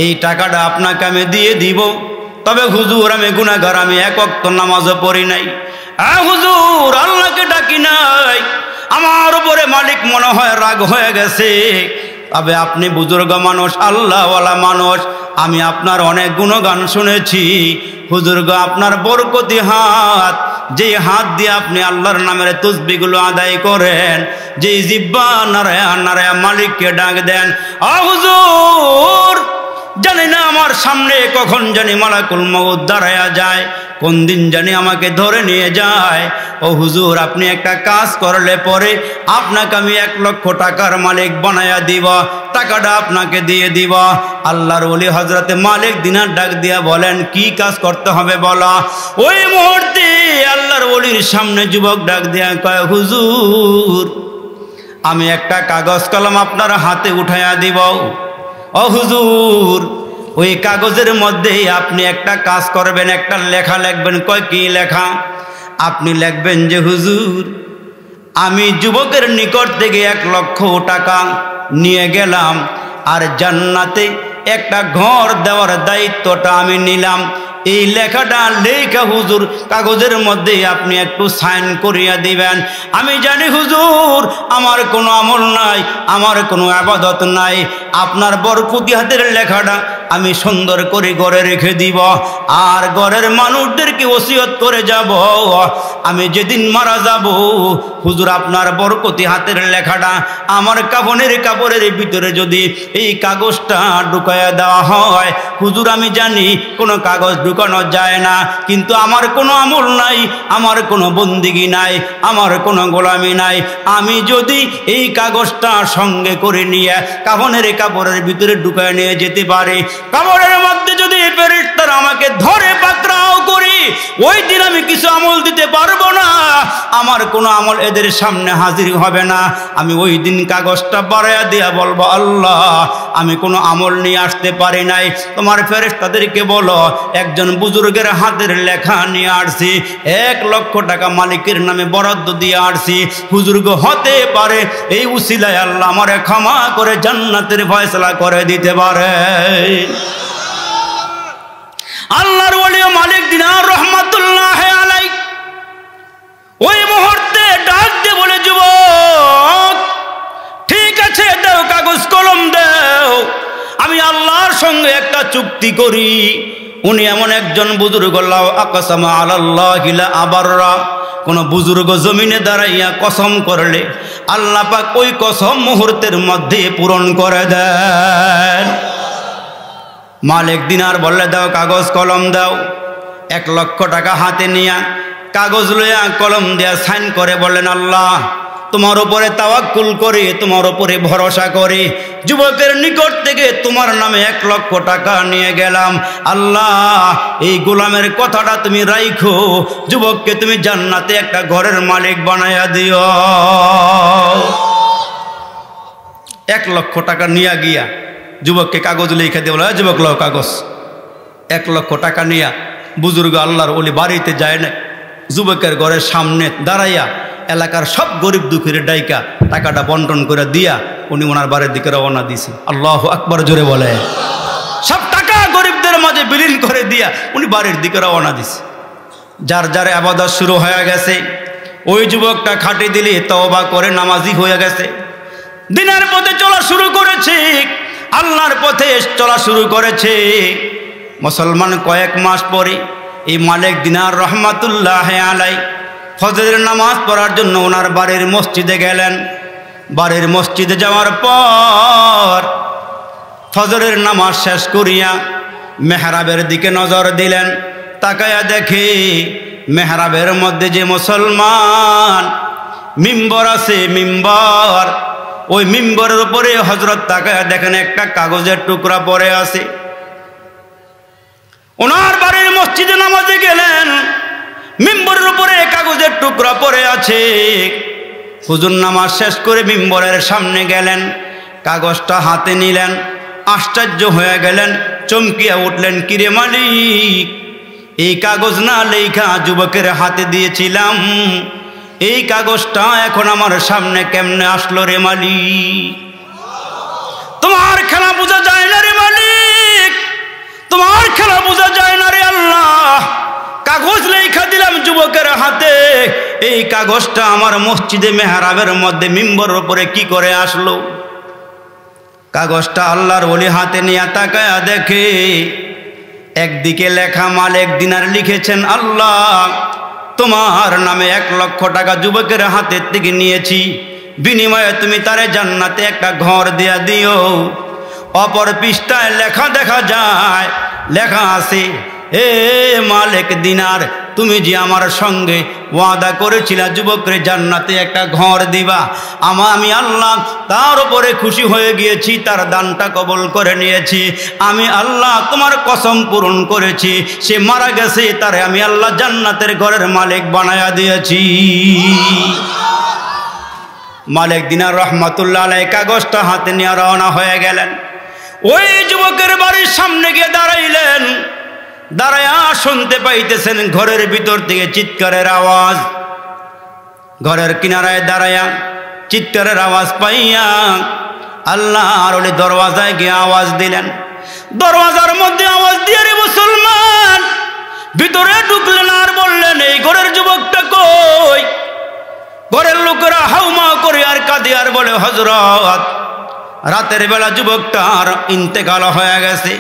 এই টাকাটা আপনাকে আমি দিয়ে দিব। তবে হুজুর আমি গুনাহগার, আমি 1 ওয়াক্ত নামাজও পড়ি নাই। হুজুর আল্লাহকে ডাকি নাই, আমার উপরে মালিক মনে হয় রাগ হয়ে গেছে। তবে আপনি বুজুর্গ মানুষ, আল্লাহওয়ালা মানুষ, আমি আপনার অনেক গুণগান শুনেছি। হুজুরগো, আপনার বরকতি হাত, যে হাত দিয়ে আপনি আল্লাহর নামের তসবিহগুলো আদায় করেন, যে জিহ্বা নারায়া নারায়া মালিককে ডাক দেন, হুজুর জানি না আমার সামনে কখন জানি মালাকুল মউত দাঁড়ায়া যায়, কোন দিন জানি আমাকে ধরে নিয়ে যায়। ও হুজুর, আপনি একটা কাজ করলে পরে আপনাকে আমি 1 লক্ষ টাকার মালিক বানায়া দিব, টাকাটা আপনাকে দিয়ে দিব। আল্লাহর ওলি হযরতে মালিক দিনার ডাক দিয়া বলেন, কি কাজ করতে হবে বলো। ওই মুহূর্তে আল্লাহর ওলির সামনে যুবক ডাক দিয়া কয়, হুজুর আমি একটা কাগজ কলম আপনার হাতে উঠাইয়া দিব। ও হুজুর, ওই কাগজের মধ্যে আপনি একটা কাজ করবেন, একটা লেখা লিখবেন। কয়, কি লেখা? আপনি লিখবেন যে হুজুর আমি যুবকের নিকট থেকে 1 লক্ষ টাকা নিয়ে গেলাম, আর জান্নাতে একটা ঘর দেওয়ার দায়িত্বটা আমি নিলাম। এই লেখাটা লেখা হুজুর কাগজের মধ্যে আপনি একটু সাইন করিয়া দিবেন। আমি জানি হুজুর আমার কোনো আমল নাই, আমার কোনো ইবাদত নাই, আপনার বরকতি হাতের লেখাটা আমি সুন্দর করে ঘরে রেখে দিব, আর ঘরের মানুষদেরকে ওসিয়ত করে যাব, আমি যেদিন মারা যাব হুজুর আপনার বরকতি হাতের লেখাটা আমার কাফনের কাপড়ের ভিতরে যদি এই কাগজটা ঢুকাইয়া দেওয়া হয়, হুজুর আমি জানি কোনো কাগজ ঢুকানো যায় না, কিন্তু আমার কোনো আমল নাই, আমার কোনো বন্দিগি নাই, আমার কোনো গোলামি নাই। আমি যদি এই কাগজটা সঙ্গে করে নিয়ে কাফনের কাপড়ের ভিতরে ঢুকায় নিয়ে যেতে পারি, কবরের মধ্যে যদি ফেরেশতারা আমাকে ধরে পাকড়াও করি, ওই দিন আমি কিছু আমল দিতে পারবো না, আমার কোনো আমল এদের সামনে হাজির হবে না। আমি ওই দিন কাগজটা বাড়াইয়া দিয়া বলবো, আল্লাহ আমি কোনো আমল নিয়ে আসতে পারি নাই, তোমার ফেরেশতাদেরকে বলো একজন বুজুর্গের হাতের লেখা নিয়ে আসছি, 1 লক্ষ টাকা মালিকের নামে বরাদ্দ দিয়ে আসছি, হুজুর্গ হতে পারে এই উসিলায় আল্লাহ আমারে ক্ষমা করে জান্নাতের ফয়সালা করে দিতে পারে। আল্লাহর ওলি মালিক দিনার রহমাতুল্লাহ আলাইহি ওই মুহূর্তে ডাক দিয়ে বলে, যুবক ঠিক আছে, দাও কাগজ কলম দাও, আমি আল্লাহর সঙ্গে একটা চুক্তি করি। উনি এমন একজন বুজুর্গ, লাউ আকসামা আলাল্লাহি লা আবাররা, কোন বুজুর্গ জমিনে দাঁড়াইয়া কসম করলে আল্লাহ পাক ওই কসম মুহূর্তের মধ্যে পূরণ করে দেন। মালিক দিনার বললে, দাও কাগজ কলম দাও। 1 লক্ষ টাকা হাতে নিয়া কাগজ লইয়া কলম দিয়া সাইন করে বললেন, আল্লাহ তোমার উপরে তাওয়াক্কুল করি, তোমার উপরে ভরসা করি, যুবকের নিকট থেকে তোমার নামে 1 লক্ষ টাকা নিয়ে গেলাম। আল্লাহ এই গোলামের কথাটা তুমি রাইখো, যুবককে তুমি জান্নাতে একটা ঘরের মালিক বানাইয়া দিও। 1 লক্ষ টাকা নিয়ে গিয়া যুবককে কাগজ লিখে দিয়ে বলে, যুবক লও কাগজ। 1 লক্ষ টাকা নিয়া বুজুর্গ আল্লাহর ওলি বাড়িতে যায় না, যুবকের ঘরের সামনে দাঁড়াইয়া এলাকার সব গরিব দুঃখীর ডাইকা টাকাটা বন্টন করে দিয়া উনি ওনার বাড়ির দিকে রওনা দিয়েছে। আল্লাহু আকবার জোরে বলে। সব টাকা গরিবদের মাঝে বিলীন করে দিয়া উনি বাড়ির দিকে রওনা দিয়েছে। যার যার ইবাদত শুরু হয়ে গেছে, ওই যুবকটা খাটি দিলে তওবা করে নামাজি হয়ে গেছে, দিনের পথে চলা শুরু করেছে, আল্লাহর পথে চলা শুরু করেছে। মুসলমান কয়েক মাস পরে এই মালিক দিনার রহমাতুল্লাহ আলাইহি ফজরের নামাজ পড়ার জন্য ওনার বাড়ির মসজিদে গেলেন। বাড়ির মসজিদে যাওয়ার পর ফজরের নামাজ শেষ করিয়া মেহরাবের দিকে নজর দিলেন। তাকায়া দেখে মেহরাবের মধ্যে যে মুসলমান মিম্বর আছে, মিম্বর, ওই মিম্বরের উপরে হযরত তাকায়া দেখেন একটা কাগজের টুকরা পড়ে আছে। ওনার বাড়ির মসজিদে নামাজে গেলেন, মিম্বরের উপরে কাগজের টুকরা পড়ে আছে। হুজুর নামাজ শেষ করে মিম্বরের সামনে গেলেন, কাগজটা হাতে নিলেন, আশ্চর্য হয়ে গেলেন, চমকিয়া উঠলেন, কিরে মালিক, এই কাগজ না লেখা যুবকের হাতে দিয়েছিলাম, এই কাগজটা এখন আমার সামনে কেমনে আসলো রে মালিক? তোমার খেলা বোঝা যায় না রে মালিক, তোমার খেলা বোঝা যায় না রে আল্লাহ। কাগজ লেখা দিলাম যুবকের হাতে। এই কাগজটা আমার মসজিদে মেহরাবের মধ্যে মিম্বরের উপরে কি করে আসলো? কাগজটা আল্লাহর ওলি হাতে নিয়ে তাকায়া দেখে একদিকে লেখা মালিক দিনার লিখেছেন, আল্লাহ তোমার নামে 1 লক্ষ টাকা যুবকের হাতের থেকে নিয়েছি, বিনিময়ে তুমি তারে জান্নাতে একটা ঘর দিয়া দিও। অপর পৃষ্ঠায় লেখা দেখা যায়, লেখা আছে, এ মালিক দিনার, তুমি যে আমার সঙ্গে ওয়াদা করেছিলে যুবকরে জান্নাতে একটা ঘর দিবা, আমি আল্লাহ তার উপরে খুশি হয়ে গিয়েছি, তার দানটা কবুল করে নিয়েছি। আমি আল্লাহ তোমার কসম পূরণ করেছি, সে মারা গেছে, তারে আমি আল্লাহ জান্নাতের ঘরের মালিক বানায়া দিয়েছি। মালিক দিনার রহমাতুল্লাহ আলাইহি কাগজটা হাতে নিয়ে রওনা হয়ে গেলেন। ওই যুবকের বাড়ির সামনে গিয়ে দাঁড়াইলেন। দাঁড়ায়া শুনতে পাইতেছেন ঘরের ভিতর থেকে চিৎকারের আওয়াজ। ঘরের কিনারায় দাঁড়ায়া চিৎকারের আওয়াজ পাইয়া আল্লাহর ওলি দরওয়াজায় গিয়ে আওয়াজ দিলেন। দরওয়াজার মধ্যে আওয়াজ দিয়ে, রে মুসলমান, ভিতরে ঢুকলেন আর বললেন, এই ঘরের যুবকটা কই? ঘরের লোকেরা হাউমা করে আর কাঁদে আর বলে, হযরত, রাতের বেলা যুবকটার ইন্তেকাল হয়ে গেছে,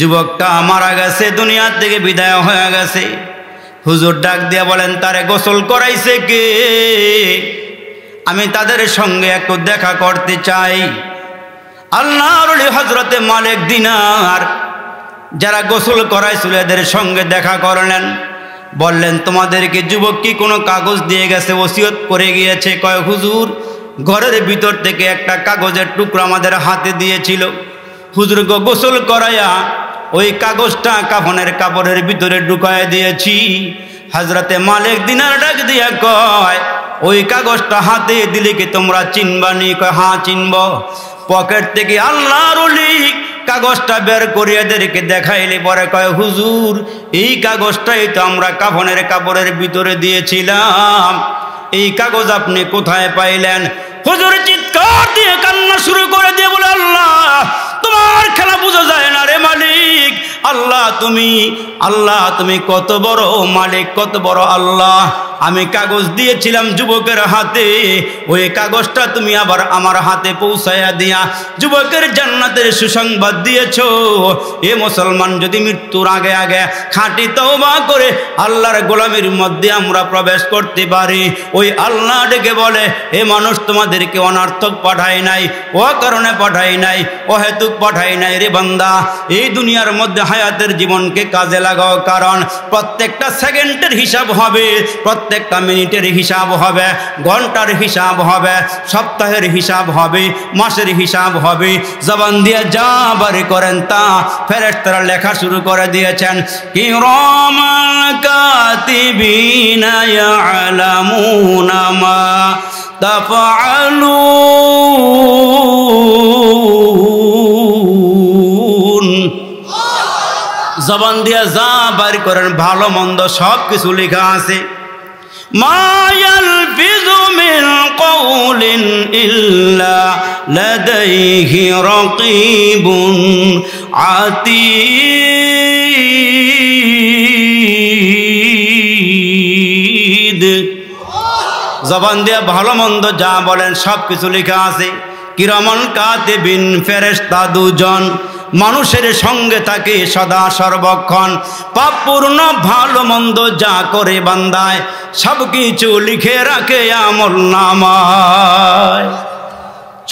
যুবকটা মারা গেছে, দুনিয়া থেকে বিদায় হয়ে গেছে। হুজুর ডাক দিয়া বলেন, তারে গোসল করাইছে কে? আমি তাদের সঙ্গে একটু দেখা করতে চাই। আল্লাহর ওলি হযরতে মালিক দিনার যারা গোসল করাইছিল এদের সঙ্গে দেখা করলেন। বললেন, তোমাদেরকে যুবক কি কোনো কাগজ দিয়ে গেছে, ওসিয়ত করে গিয়েছে? কয়, হুজুর, ঘরের ভিতর থেকে একটা কাগজের টুকরা আমাদের হাতে দিয়েছিল, হুজুরকে গোসল করাইয়া ওই কাগজটা কাফনের কাপড়ের ভিতরে ঢুকায় দিয়েছি। হযরতে মালিক দিনার ডাক দিয়া কয়, ওই কাগজটা হাতে দিলে কি তোমরা চিনবানি? কয়, হ্যাঁ চিনব। পকেট থেকে আল্লাহর ওলি কাগজটা বের করে এদেরকে দেখাইলে পরে কয়, হুজুর, এই কাগজটাই তো আমরা কাফনের কাপড়ের ভিতরে দিয়েছিলাম, এই কাগজ আপনি কোথায় পাইলেন? হুজুর চিৎকার দিয়ে কান্না শুরু করে দিয়ে বলে, আল্লাহ তোমার খেলা বোঝা যায় না রে মালিক। আল্লাহ তুমি কত বড় মালিক, কত বড় আল্লাহ। আমি কাগজ দিয়েছিলাম যুবকের হাতে, ওই কাগজটা তুমি আবার আমার হাতে পৌঁছায়া দিয়া যুবকের জান্নাতের সুসংবাদ দিয়েছো। এ মুসলমান, যদি মৃত্যুর আগে আগে খাঁটি তওবা করে আল্লাহর গোলামির মধ্যে আমরা প্রবেশ করতে পারি, ওই আল্লাহ ডেকে বলে, এ মানুষ তোমাদেরকে অনার্থক পাঠাই নাই, ও কারণে পাঠাই নাই, ও হেতুক পাঠাই নাই রে বান্দা। এই দুনিয়ার মধ্যে হায়াতের জীবনকে কাজে লাগাও, কারণ প্রত্যেকটা সেকেন্ডের হিসাব হবে, প্রত্যেকটা মিনিটের হিসাব হবে, ঘন্টার হিসাব হবে, সপ্তাহের হিসাব হবে, মাসের হিসাব হবে। জবান দিয়ে যা বারি করেন তা ফেরেশতারা লেখা শুরু করে দিয়েছেন। কিরামান কাতিবিনা ইয়ালামুনা মা তাফআলুন। জবান দিয়ে যা বারি করেন ভালো মন্দ সব কিছু লেখা আছে। মা ইয়ালফিযু মিন কওলিন ইল্লা লাদাইহি রাকীবুন আতীদ। জবান দিয়ে ভালো মন্দ যা বলেন সব কিছু লেখা আছে। কিরামান কাতিবিন, ফেরেশতা দুজন মানুষের সঙ্গে থাকে সদা সর্বক্ষণ। পাপপূর্ণ ভালো মন্দ যা করে বান্দায় সব কিছু লিখে রাখে আমলনামায়।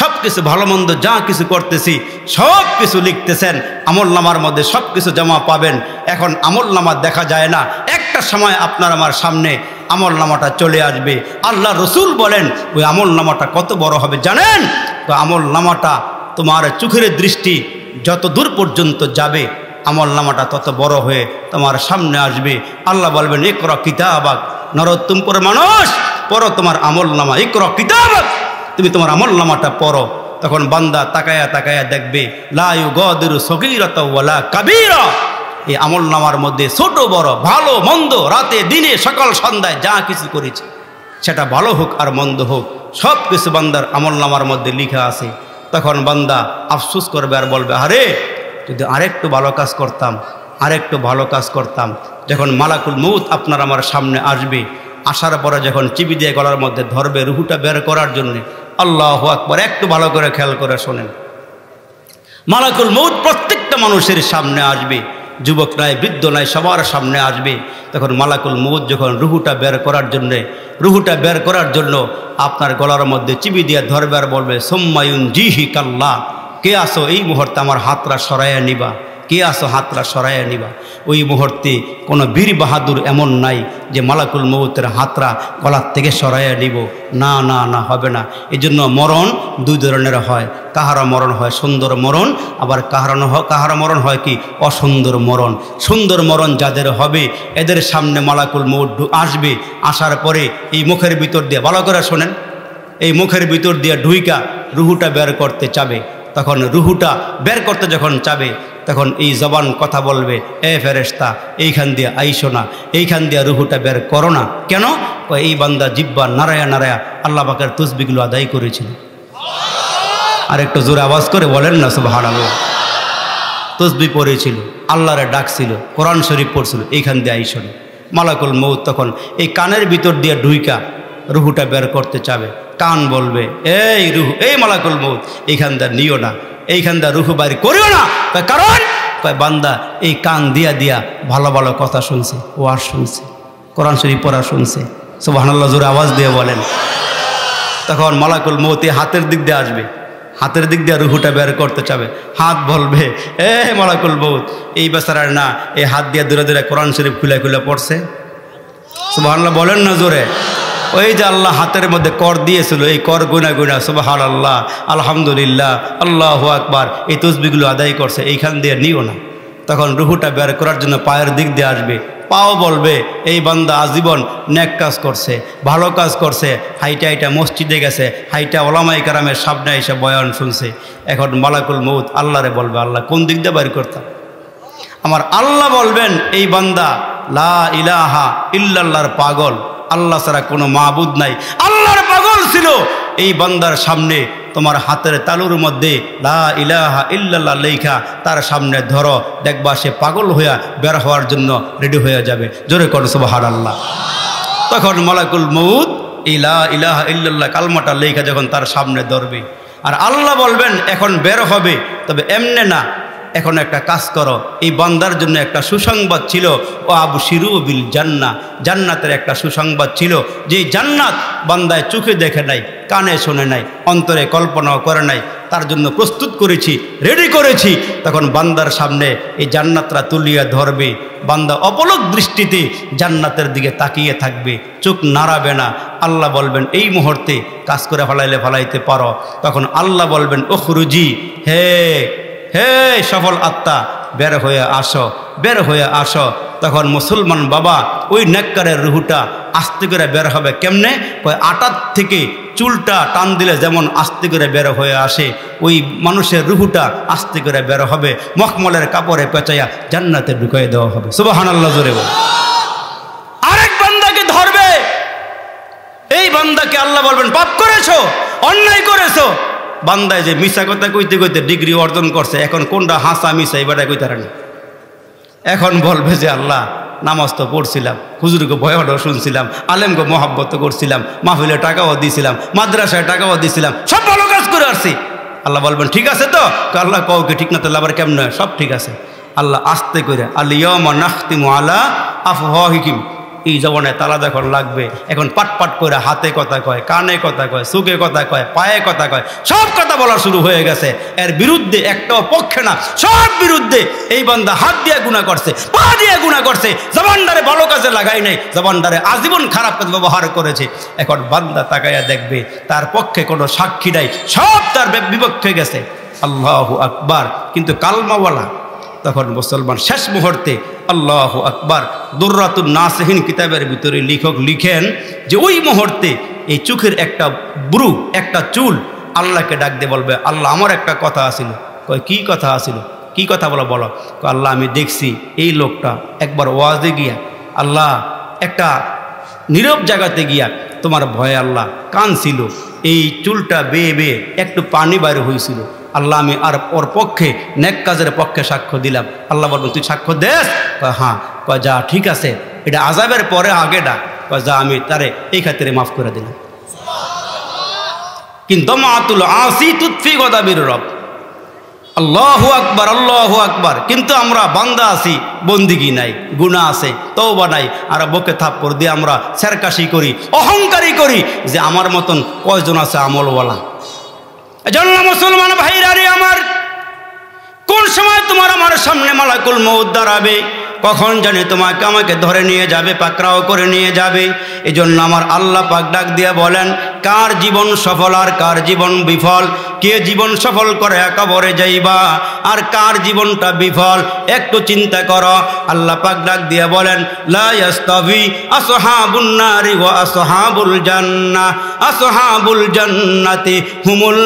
সব কিছু ভালো মন্দ যা কিছু করতেছি সব কিছু লিখতেছেন আমলনামার মধ্যে, সব কিছু জমা পাবেন। এখন আমলনামা দেখা যায় না, একটা সময় আপনার আমার সামনে আমলনামাটা চলে আসবে। আল্লাহ রসুল বলেন, ওই আমলনামাটা কত বড় হবে জানেন? তো আমলনামাটা তোমার চোখের দৃষ্টি যত দূর পর্যন্ত যাবে আমলনামাটা তত বড় হয়ে তোমার সামনে আসবে। আল্লাহ বলবেন, ইকরা কিতাবাক, নরোত্তম করে মানুষ পড়ো তোমার আমলনামা, ইকরা কিতাবাক, তুমি তোমার আমলনামাটা পড়ো। তখন বান্দা তাকায়া তাকায়া দেখবে, লা ইউগাদিরু সগীরাতা ওয়ালা কাবীরা, এই আমলনামার মধ্যে ছোট বড় ভালো মন্দ রাতে দিনে সকাল সন্ধ্যায় যা কিছু করেছে সেটা ভালো হোক আর মন্দ হোক সব কিছু বান্দার আমলনামার মধ্যে লেখা আছে। তখন বান্দা আফসোস করবে আর বলবে, আরে যদি আরেকটু ভালো কাজ করতাম, আরেকটু ভালো কাজ করতাম। যখন মালাকুল মউত আপনার আমার সামনে আসবে, আসার পরে যখন চিবি দিয়ে গলার মধ্যে ধরবে রুহুটা বের করার জন্যে, আল্লাহু আকবার, একটু ভালো করে খেয়াল করে শোনেন। মালাকুল মউত প্রত্যেকটা মানুষের সামনে আসবে, যুবক নাই, বৃদ্ধ নাই, সবার সামনে আসবে। তখন মালাকুল মউত যখন রুহুটা বের করার জন্য আপনার গলার মধ্যে চিবি দিয়ে ধরবে আর বলবে, সুম্মায়ুন জিহি কাল্লা, কে আসো এই মুহূর্তে আমার হাতটা সরাইয়া নিবা, কে আসো হাতটা সরাইয়া নিবা। ওই মুহূর্তে কোনো বীর বাহাদুর এমন নাই যে মালাকুল মউতের হাতটা গলার থেকে সরাইয়া নিব, না না না, হবে না। এই জন্য মরণ দুই ধরনের হয়, কাহারা মরণ হয় সুন্দর মরণ, আবার কাহারা মরণ হয় কি অসুন্দর মরণ। সুন্দর মরণ যাদের হবে এদের সামনে মালাকুল মউত আসবে, আসার পরে এই মুখের ভিতর দিয়ে, ভালো করে শোনেন, এই মুখের ভিতর দিয়ে ঢুইকা রুহুটা বের করতে চাবে। তখন রুহুটা বের করতে যখন চাবে, তখন এই জবান কথা বলবে, এ ফেরেশতা এইখান দিয়ে আইসো না, এইখান দিয়ে রুহুটা বের করো না। কেন? এই বান্দা জিব্বা নারায়া নারায়া আল্লাহ পাকের তসবিহগুলো আদায় করেছিল। আর একটু জোরে আওয়াজ করে বলেন না সুবহানাল্লাহ। তসবিহ পড়েছিল, আল্লাহরে ডাকছিল, কোরআন শরীফ পড়ছিল, এইখান দিয়ে আইসো না। মালাকুল মউত তখন এই কানের ভিতর দিয়ে ঢুইকা রুহুটা বের করতে চাবে। কান বলবে, এই রুহু, এই মালাকুল মউত এইখান দিয়ে নিও না, এইখান দিয়ে রুহু বাইর করিও না। কারণ বান্দা এই কান দিয়া দিয়া ভালো ভালো কথা শুনছে, ওয়াজ শুনছে, কোরআন শরীফ পড়া শুনছে। সুবহানাল্লাহ, জোরে আওয়াজ দিয়ে বলেন। তখন মালাকুল মউত হাতের দিক দিয়ে আসবে, হাতের দিক দিয়ে রুহুটা বের করতে চাবে। হাত বলবে, এ মালাকুল মউত, এই বেচারার না এই হাত দিয়ে দূরে দূরে কোরআন শরীফ খুলে খুলে পড়ছে। সুবহানাল্লাহ বলেন না জোরে। ওই যে আল্লাহ হাতের মধ্যে কর দিয়েছিল, এই কর গুনা গুনা সুবহানাল্লাহ, আলহামদুলিল্লাহ, আল্লাহু আকবার, এই তসবিহগুলো আদায় করছে, এইখান দিয়ে নিও না। তখন রুহুটা বের করার জন্য পায়ের দিক দিয়ে আসবে, পাও বলবে, এই বান্দা আজীবন নেক কাজ করছে, ভালো কাজ করছে, হাইটা হাইটা মসজিদে গেছে, হাইটা ওলামায়ে কেরামের সামনে এসে বয়ান শুনছে। এখন মালাকুল মউত আল্লাহরে বলবে, আল্লাহ কোন দিক দিয়ে বের করতাম? আমার আল্লাহ বলবেন, এই বান্দা লা ইলাহা ইল্লাল্লাহর পাগল, আল্লাহ ছাড়া কোনো মাবুদ নাই, আল্লাহর পাগল ছিল। এই বান্দার সামনে তোমার হাতের তালুর মধ্যে লা ইলাহা ইল্লাল্লাহ লেখা, তার সামনে ধরো, দেখবা সে পাগল হইয়া বের হওয়ার জন্য রেডি হয়ে যাবে। জোরে করো সুবহানাল্লাহ। তখন মালাকুল মউত এই লা ইলাহা ইল্লাল্লাহ কালমাটা লেখা যখন তার সামনে ধরবে, আর আল্লাহ বলবেন এখন বের হবে, তবে এমনে না, এখন একটা কাজ করো। এই বান্দার জন্য একটা সুসংবাদ ছিল, ও আবশিরু বিল জান্নাহ, জান্নাতের একটা সুসংবাদ ছিল, যে জান্নাত বান্দায় চোখে দেখে নাই, কানে শোনে নাই, অন্তরে কল্পনাও করে নাই, তার জন্য প্রস্তুত করেছি, রেডি করেছি। তখন বান্দার সামনে এই জান্নাতরা তুলিয়া ধরবে, বান্দা অপলক দৃষ্টিতে জান্নাতের দিকে তাকিয়ে থাকবে, চোখ নাড়াবে না। আল্লাহ বলবেন, এই মুহূর্তে কাজ করে ফলাইতে পারো। তখন আল্লাহ বলবেন, উখরুজি, হে হে সফল আত্মা, বের হয়ে আসো, বের হয়ে আসো। তখন মুসলমান বাবা ওই নেককারের রুহুটা আস্তে করে বের হবে। কেমনে? ওই আটার থেকে চুলটা টান দিলে যেমন আস্তে করে বের হয়ে আসে, ওই মানুষের রুহুটা আস্তে করে বের হবে, মখমলের কাপড়ে পেঁচাইয়া জান্নাতে ঢুকিয়ে দেওয়া হবে। সুবহানাল্লাহ জোরে বল। আরেক বান্দাকে ধরবে, এই বান্দাকে আল্লাহ বলবেন, পাপ করেছো, অন্যায় করেছো। বান্দায় যে মিশা কথা কইতে কইতে ডিগ্রি অর্জন করছে, এখন কোনটা হাসা মিশা এবারে কইতে পারে না। এখন বলবে যে আল্লাহ, নামাজ তো পড়ছিলাম, হুজুরকে বয়ানও শুনছিলাম, আলেমকে মহাব্বত করছিলাম, মাহফিলে টাকাও দিয়েছিলাম, মাদ্রাসায় টাকাও দিয়েছিলাম, সব ভালো কাজ করে আসছি। আল্লাহ বলবেন, ঠিক আছে তো? আল্লাহ কওকে ঠিক না, তাহলে আবার কেমন? সব ঠিক আছে। আল্লাহ আস্তে করে, আল-ইয়াওমা নাখতিমু আলা আফওয়াহিহিম, এই জবানে তালা যখন লাগবে, এখন পাট পাট করে হাতে কথা কয়, কানে কথা কয়, চোখে কথা কয়, পায়ে কথা কয়, সব কথা বলা শুরু হয়ে গেছে। এর বিরুদ্ধে একটাও পক্ষে না, সব বিরুদ্ধে। এই বান্দা হাত দিয়ে গুনাহ করছে, পা দিয়ে গুনাহ করছে, জবানদারে ভালো কাজে লাগাই নাই, জবানদারে আজীবন খারাপ কাজ ব্যবহার করেছে। এখন বান্দা তাকাইয়া দেখবে তার পক্ষে কোনো সাক্ষী নাই, সব তার বিপক্ষে গেছে। আল্লাহু আকবার। কিন্তু কালমাওয়ালা তখন মুসলমান শেষ মুহূর্তে আল্লাহু আকবার, দুররাতুন নাসিহিন কিতাবের ভিতরে লেখক লিখেন যে ওই মুহূর্তে এই চোখের একটা ব্রু, একটা চুল আল্লাহকে ডাক দিয়ে বলবে, আল্লাহ আমার একটা কথা আছিল। কয়, কি কথা আছিল? কি কথা বলো? বলো। আল্লাহ আমি দেখছি এই লোকটা একবার ওয়াজে গিয়া, আল্লাহ একটা নীরব জায়গাতে গিয়া তোমার ভয়ে আল্লাহ কাঁদছিল, এই চুলটা বেয়ে বেয়ে একটু পানি বাইরে হয়েছিল, আল্লাহ আমি আর ওর পক্ষে নেক কাজের পক্ষে সাক্ষ্য দিলাম। আল্লাহ বলবেন তুই সাক্ষ্য দেস? কয় হ্যাঁ। কয় যা ঠিক আছে, এটা আযাবের পরে আগে ডাক। কয় যা আমি তারে এই খাতিরে মাফ করে দিলাম। কিন্তু মাতুল আসি তুতফি গদাবির রব। আল্লাহু আকবার, আল্লাহু আকবার। কিন্তু আমরা বান্দা আছি, বন্দিগি নাই, গুনাহ আছে, তওবা নাই, আর বুকে থাপ্পড় দিয়ে আমরা সেরকাশি করি, অহংকারী করি যে আমার মতন কয়জন আছে আমলওয়ালা। এজন্য মুসলমান ভাইরা রে আমার, কোন সময় তোমার আমার সামনে মালাকুল মউত দাঁড়াবে, কখন জানি তোমাকে আমাকে ধরে নিয়ে যাবে, পাকড়াও করে নিয়ে যাবে। এজন্য আমার আল্লাহ পাক ডাক দিয়ে বলেন, কার জীবন সফল আর কার জীবন বিফল? কে জীবন সফল করে কবরে যাইবা, আর কার জীবনটা বিফল একটু চিন্তা করো। আল্লাহ পাক ডাক দিয়ে বলেন, লা ইয়াস্তাবি আসহাবুন নারি ওয়া আসহাবুল জান্নাহ, আসহাবুল জান্নাতি হুমুল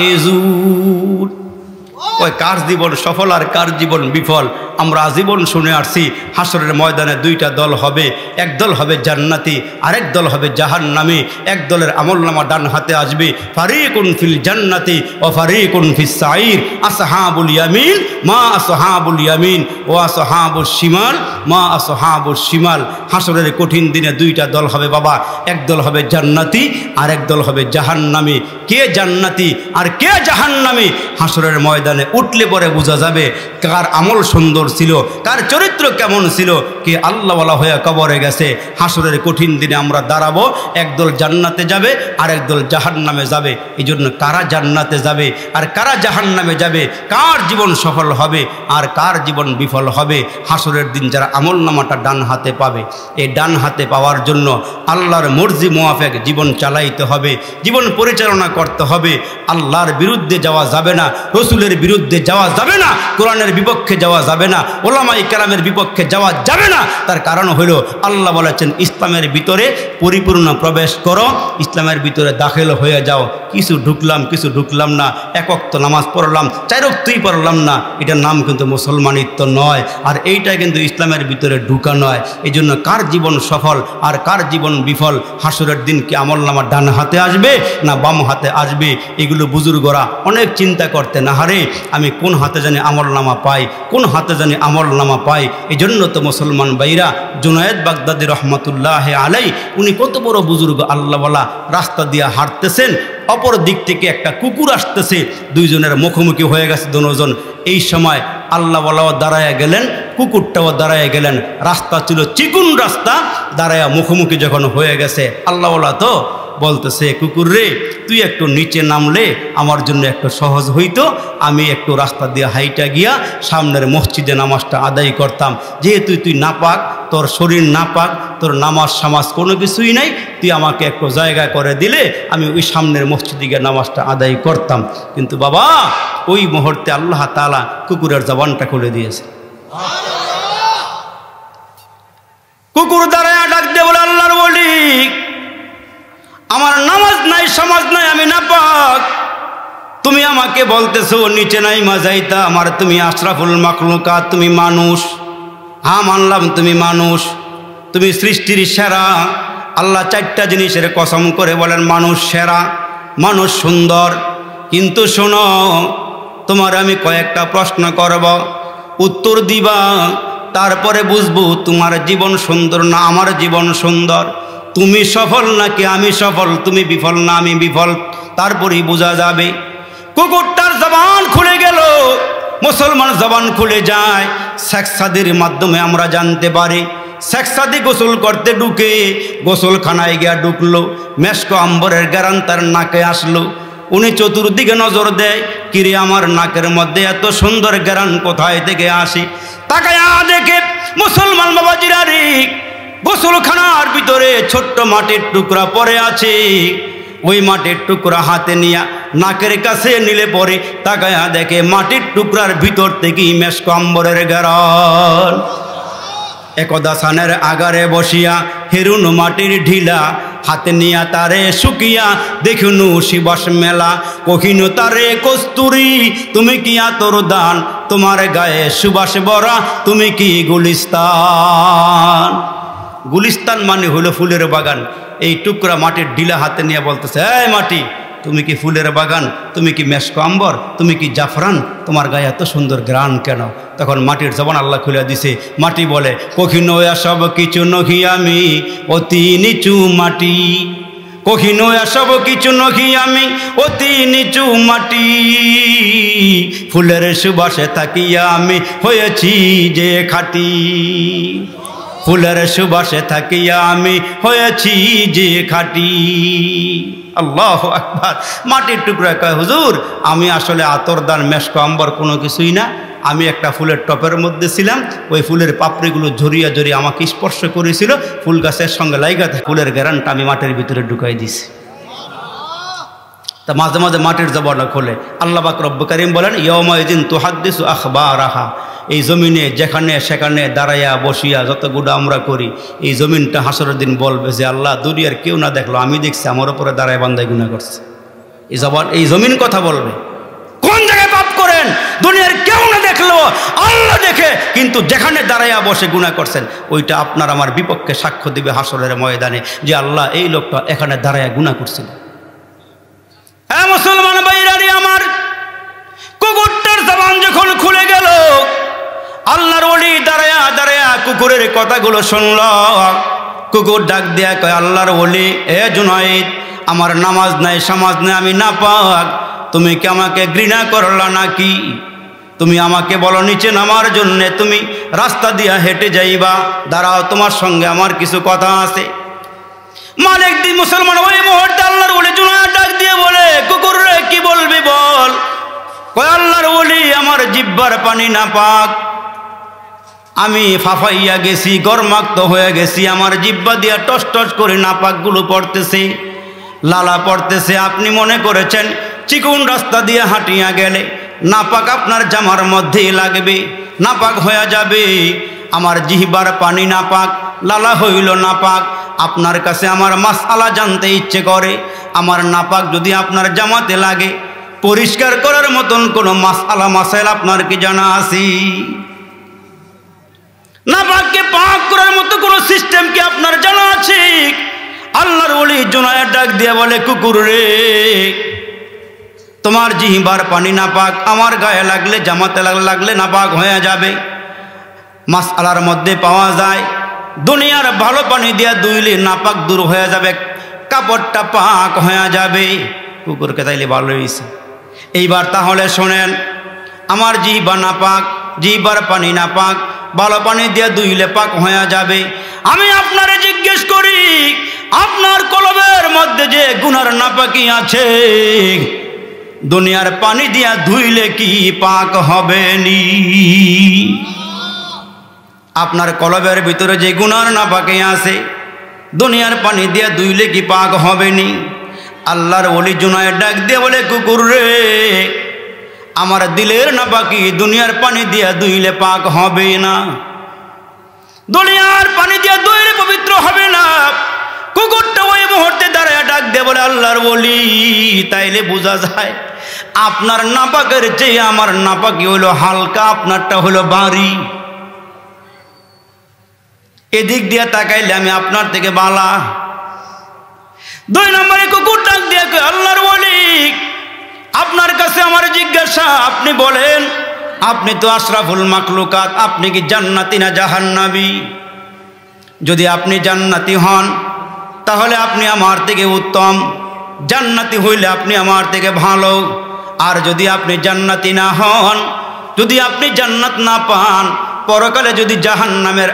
ফাইজুন। ওই কার জীবন সফল আর কার জীবন বিফল আমরা আজীবন শুনে আসছি। হাসরের ময়দানে দুইটা দল হবে, এক দল হবে জান্নাতি, আরেক দল হবে জাহান্নামী। এক দলের আমলনামা ডান হাতে আসবে, ফারিকুন ফিল জান্নাতি ও ফারিকুন ফিস সাইর, আসহাবুল ইয়ামিন মা আসহাবুল ইয়ামিন ও আসহাবুশ শিমাল মা আসহাবুশ শিমাল। হাসরের কঠিন দিনে দুইটা দল হবে বাবা, এক দল হবে জান্নাতি, আরেক দল হবে জাহান্নামী। কে জান্নাতি আর কে জাহান্নামী হাসরের ময়দানে উঠলে পরে বোঝা যাবে কার আমল সুন্দর ছিল, কার চরিত্র কেমন ছিল, কে আল্লাহওয়ালা হয়ে কবরে গেছে। হাসরের কঠিন দিনে আমরা দাঁড়াবো, একদল জান্নাতে যাবে আর একদল জাহান্নামে যাবে। এই জন্য কারা জান্নাতে যাবে আর কারা জাহান্নামে যাবে, কার জীবন সফল হবে আর কার জীবন বিফল হবে, হাসরের দিন যারা আমলনামাটা ডান হাতে পাবে, এই ডান হাতে পাওয়ার জন্য আল্লাহর মর্জি মোয়াফেক জীবন চালাইতে হবে, জীবন পরিচালনা করতে হবে। আল্লাহর বিরুদ্ধে যাওয়া যাবে না, রসুলের বিরুদ্ধে যাওয়া যাবে না, কোরআনের বিপক্ষে যাওয়া যাবে না, ওলামায়ে কেরামের বিপক্ষে যাওয়া যাবে না। তার কারণ হলো আল্লাহ বলেছেন, ইসলামের ভিতরে পরিপূর্ণ প্রবেশ করো, ইসলামের ভিতরে দাখিল হয়ে যাও। কিছু ঢুকলাম কিছু ঢুকলাম না, এক ওয়াক্ত নামাজ পড়লাম, 4 ওয়াক্তই পড়লাম না, এটার নাম কিন্তু মুসলমানিত্ব নয়, আর এইটা কিন্তু ইসলামের ভিতরে ঢুকা নয়। এই জন্য কার জীবন সফল আর কার জীবন বিফল হাসরের দিন কি আমলনামা ডান হাতে আসবে না বাম হাতে আসবে, এগুলো বুজুর্গরা অনেক চিন্তা করতে না হারে আমি কোন হাতে জানি আমলনামা পাই, কোন হাতে জানি আমলনামা পাই। এই জন্য তো মুসলমান ভাইরা, জুনায়েদ বাগদাদি রহমতুল্লাহ আলাই, উনি কত বড় বুজুর্গ আল্লাহওয়ালা, রাস্তা দিয়ে হাঁটতেছেন, অপর দিক থেকে একটা কুকুর আসতেছে, দুইজনের মুখোমুখি হয়ে গেছে দুজন। এই সময় আল্লাহওয়ালাও দাঁড়ায়া গেলেন, কুকুরটাও দাঁড়ায়া গেলেন। রাস্তা ছিল চিকুন রাস্তা, দাঁড়ায়া মুখোমুখি যখন হয়ে গেছে, আল্লাহওয়ালা তো বলতেছে, কুকুর রে তুই একটু নিচে নামলে আমার জন্য একটু সহজ হইতো, আমি একটু রাস্তা দিয়ে হাইটা গিয়া সামনের মসজিদে নামাজটা আদায় করতাম। যেহেতু তুই নাপাক, তোর শরীর নাপাক, তোর নামাজ সামাজ কোনো কিছুই নাই, তুই আমাকে একটু জায়গা করে দিলে আমি ওই সামনের মসজিদে গিয়ে নামাজটা আদায় করতাম। কিন্তু বাবা ওই মুহূর্তে আল্লাহ তাআলা কুকুরের জবানটা খুলে দিয়েছে। কুকুর দাঁড়ায় ডাক দিয়ে বলে, আল্লাহর ওলি, আমার নামাজ নাই সমাজ নাই, আমি নাপাক, তুমি আমাকে বলতেছো নিচে নাই মাজাইতা, আমার তুমি আশরাফুল মাখলুকাত, তুমি মানুষ। হ্যাঁ মানলাম তুমি মানুষ, তুমি সৃষ্টির সেরা। আল্লাহ 4টা জিনিসের কসম করে বলেন মানুষ সেরা, মানুষ সুন্দর। কিন্তু শোনো, তোমার আমি কয়েকটা প্রশ্ন করব, উত্তর দিবা, তারপরে বুঝবো তোমার জীবন সুন্দর না আমার জীবন সুন্দর, তুমি সফল নাকি আমি সফল, তুমি বিফল না আমি বিফল, তারপরেই বোঝা যাবে। কুকুরটার জবান খুলে গেল, মুসলমান জবান খুলে যায়। শেখ সাদির মাধ্যমে আমরা জানতে পারি, শেখ সাদি গোসল করতে ঢুকে গোসলখানায় গিয়া ঢুকলো, মেশকো আম্বরের গ্যারান তার নাকে আসলো। উনি চতুর্দিকে নজর দেয়, কিরে আমার নাকের মধ্যে এত সুন্দর গ্যারান কোথায় থেকে আসে? তাকায়া দেখে মুসলমান বাবাজিরা রে, গোসলখানার ভিতরে ছোট্ট মাটির টুকরা পড়ে আছে। ওই মাটির টুকরা হাতে নিয়া নাকের কাছে নিলে পরে তাকায়া দেখে মাটির টুকরার ভিতর থেকেই মেশকো আম্বরের গ্যারান। একদা সানের আগারে বসিয়া হেরুন মাটির ঢিলা, হাতে নিয়া তারে শুকিয়া দেখুনু শিবাস মেলা। কহিনু তারে কস্তুরি তুমি কি আতর দান, তোমার গায়ে সুবাস বরা তুমি কি গুলিস্তান। গুলিস্তান মানে হলো ফুলের বাগান। এই টুকরা মাটির ঢিলা হাতে নিয়ে বলতেছে, এই মাটি তুমি কি ফুলের বাগান, তুমি কি মেশক আম্বর, তুমি কি জাফরান, তোমার গায়ে এত সুন্দর গ্রাণ কেন? তখন মাটির জবান আল্লাহ খুলে দিছে। মাটি বলে, কখিনো এসব কিছু নহি আমি অতি নিচু মাটি, কখিনো এসব কিছু নহি আমি অতি নিচু মাটি, ফুলের সুবাসে থাকিয়া আমি হয়েছি যে খাঁটি, ফুলের সুবাসে থাকিয়া আমি হয়েছি যে খাঁটি। আল্লাহু আকবার। মাটির টুকরা কয়, হুজুর আমি আসলে আতরদান মেশক আম্বর কোনো কিছুই না, আমি একটা ফুলের টপের মধ্যে ছিলাম, ওই ফুলের পাপড়িগুলো ঝরিয়া ঝরিয়ে আমাকে স্পর্শ করেছিল, ফুল গাছের সঙ্গে লাইগা ফুলের গ্যারানটা আমি মাটির ভিতরে ঢুকাই দিছি। তা মাঝে মাঝে মাটির জবানটা খোলে। আল্লাহ পাক রব্বুল কারীম বলেন, ইয়াউমাইযিন তুহাদ্দিসু আখবারাহা, এই জমিনে যেখানে সেখানে দাঁড়াইয়া বসিয়া যতগুলো আমরা করি, এই জমিনটা হাসরের দিন বলবে যে আল্লাহ দুনিয়ার কেউ না দেখলো, আমি দেখছি আমার উপরে দাঁড়ায় বান্দায় গুনাহ করছে। এই জমিন কথা বলবে, কোন জায়গায় পাপ করেন দুনিয়ার কেউ না দেখলো, আল্লাহ দেখে, কিন্তু যেখানে দাঁড়াইয়া বসে গুনাহ করছেন ওইটা আপনার আমার বিপক্ষে সাক্ষ্য দিবে হাসরের ময়দানে যে আল্লাহ এই লোকটা এখানে দাঁড়াইয়া গুনাহ করছিল। হ্যাঁ মুসলমান ভাইরানি আমার, কুকুরটার জবান যখন খুলে গেল, আল্লাহর ওলি দাঁড়ায়া দাঁড়ায়া কুকুরের কথাগুলো শুনল। কুকুর ডাক দেয়া কয়, আল্লাহর ওলি, এ জুনাইদ, আমার নামাজ নাই সমাজ নাই, আমি নাপাক, তুমি কি আমাকে ঘৃণা করলা নাকি? তুমি আমাকে বলো নিচে নামার জন্যে, তুমি রাস্তা দিয়া হেঁটে যাইবা, দাঁড়াও তোমার সঙ্গে আমার কিছু কথা আছে। মালিক দি মুসলমান ওই মুহূর্তে আল্লাহর ওলি জুনাইদ ডাক দিয়ে বলে, কুকুর রে কি বলবি বল। কয়, আল্লাহর ওলি, আমার জিহ্বার পানি নাপাক, আমি ফাফাইয়া গেছি, গরমাক্ত হয়ে গেছি, আমার জিহ্বা দিয়া টস টস করে নাপাকগুলো পড়তেছে, লালা পড়তেছে। আপনি মনে করেছেন চিকুন রাস্তা দিয়ে হাঁটিয়া গেলে নাপাক আপনার জামার মধ্যেই লাগবে, নাপাক হয়ে যাবে। আমার জিহ্বার পানি নাপাক, লালা হইল নাপাক। আপনার কাছে আমার মাসআলা জানতে ইচ্ছে করে, আমার নাপাক যদি আপনার জামাতে লাগে, পরিষ্কার করার মতন কোনো মাসআলা মাসাইল আপনার কি জানা আছে? নাপাককে পাক করার মতো কোনো সিস্টেম কি আপনার জানা আছে? আল্লাহর ওলি জুনায়েদ ডাক দিয়ে বলে, কুকুর রে, তোমার জিহ্বার পানি নাপাক, আমার গায়ে লাগলে জামাতে লাগলে নাপাক হয়ে যাবে। মাসআলার মধ্যে পাওয়া যায় দুনিয়ার ভালো পানি দিয়া ধুইলে নাপাক দূর হয়ে যাবে, কাপড়টা পাক হয়ে যাবে। কুকুরকে তাইলে ভালো হয়েছে। এইবার তাহলে শোনেন, আমার জিহ্বা নাপাক, জিহ্বার পানি নাপাক, ভালো পানি দিয়ে ধুইলে পাক হয়ে যাবে। আমি আপনারে জিজ্ঞেস করি, আপনার কলবের মধ্যে যে গুনার নাপাকি আছে, দুনিয়ার পানি দিয়া ধুইলে কি পাক হবে নি? আপনার কলবের ভিতরে যে গুনার নাপাকি আছে, দুনিয়ার পানি দিয়া ধুইলে কি পাক হবে নি? আল্লাহর ওলি জুনায়েদ ডাক দিয়ে বলে, কুকুর রে, আমার দিলের নাপাকি দুনিয়ার পানি দিয়া ধুইলে পাক হবে না, দুনিয়ার পানি দিয়া ধুইলে পবিত্র হবে না। কুকুরটা ওই মুহূর্তে দাঁড়ায় ডাক দিয়ে বলে, আল্লাহর ওলি, তাইলে বোঝা যায় আপনার নাপাকের চেয়ে আমার নাপাকি হইল হালকা, আপনারটা হইল ভারী। এদিক দিয়ে তাকাইলে আমি আপনার থেকে বালা। দুই নম্বরে কুকুর ডাক দিয়ে কয়, আল্লাহর ওলি, আপনার কাছে আমার জিজ্ঞাসা, আপনি বলেন, আপনি তো আশরাফুল মাখলুকাত, আপনি কি জান্নাতি না জাহান্নামী? যদি আপনি জান্নাতি হন তাহলে আপনি আমার থেকে উত্তম, জান্নাতি হইলে আপনি আমার থেকে ভালো। আর যদি আপনি জান্নাতি না হন, যদি আপনি জান্নাত না পান, পরকালে যদি জাহান্নামের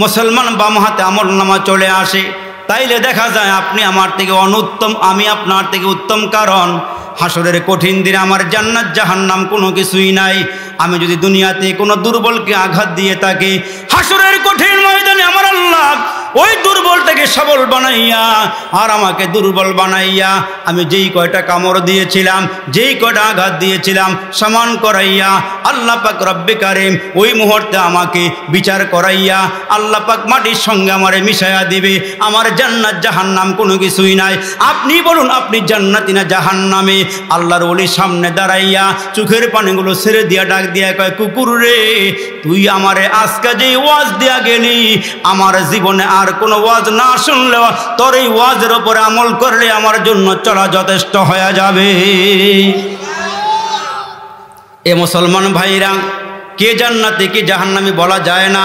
মুসলমান বাম হাতে আমলনামা চলে আসে, তাইলে দেখা যায় আপনি আমার থেকে অনুত্তম, আমি আপনার থেকে উত্তম। কারণ হাসরের কঠিন দিনে আমার জান্নাত জাহান্নাম কোনো কিছুই নাই। আমি যদি দুনিয়াতে কোনো দুর্বলকে আঘাত দিয়ে থাকি, হাসরের কঠিন ময়দানে আমার আল্লাহ ওই দুর্বলটাকে সবল বানাইয়া আর আমাকে দুর্বল বানাইয়া আমি যেই কয়টা কামড় দিয়েছিলাম, যেই কয়টা আঘাত দিয়েছিলাম, সমান করাইয়া আল্লাহ পাক রব্বে কারিম ওই মুহূর্তে আমাকে বিচার করাইয়া আল্লাহ পাক মাটির সঙ্গে আমারে মিশাইয়া দিবে। আমার জান্নাত জাহান্নাম কোনো কিছুই নাই। আপনি বলুন, আপনি জান্নাতি না জাহান্নামে? আল্লাহর ওলির সামনে দাঁড়াইয়া চোখের পানিগুলো ছেড়ে দিয়া ডাক দিয়া কয়, কুকুর রে, তুই আমারে আজকে যেই ওয়াজ দিয়া গেলি, আমার জীবনে আর কোনো ওয়াজ না শুনলেও তোর এই ওয়াজের উপরে আমল করলে আমার জন্য চলা যথেষ্ট হয়ে যাবে। এ মুসলমান ভাইরা, কে জান্নাতি কে জাহান্নামী বলা যায় না,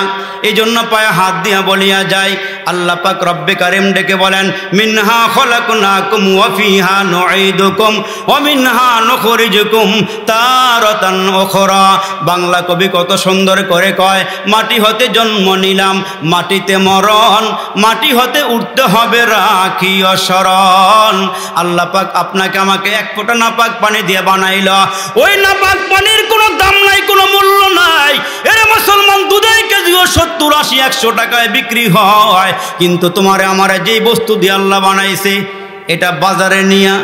এই জন্য পায়ে হাত দিয়া বলিয়া যায়। আল্লাহ পাক রব্বে কারিম ডেকে বলেন, মিনহা খলাকনাকুম ওয়া ফিহা নুঈদুকুম ওয়া মিনহা নুখরিজুকুম তারাতান উখরা। বাংলা কবি কত সুন্দর করে কয়, মাটি হতে জন্ম নিলাম, মাটিতে মরণ, মাটি হতে উঠতে হবে রাখি অসরণ। আল্লাহ পাক আপনাকে আমাকে এক ফোঁটা নাপাক পানি দিয়ে বানাইল, ওই নাপাক পানির কোনো দাম নাই, কোনো মূল্য নাই। এরে মুসলমান, দুধের কেজিও 70, 80, 100 টাকায় বিক্রি হয়, কিন্তু তোমারে আমারে যেই বস্তু দিয়ে আল্লাহ বানাইছে এটা বাজারে নিয়া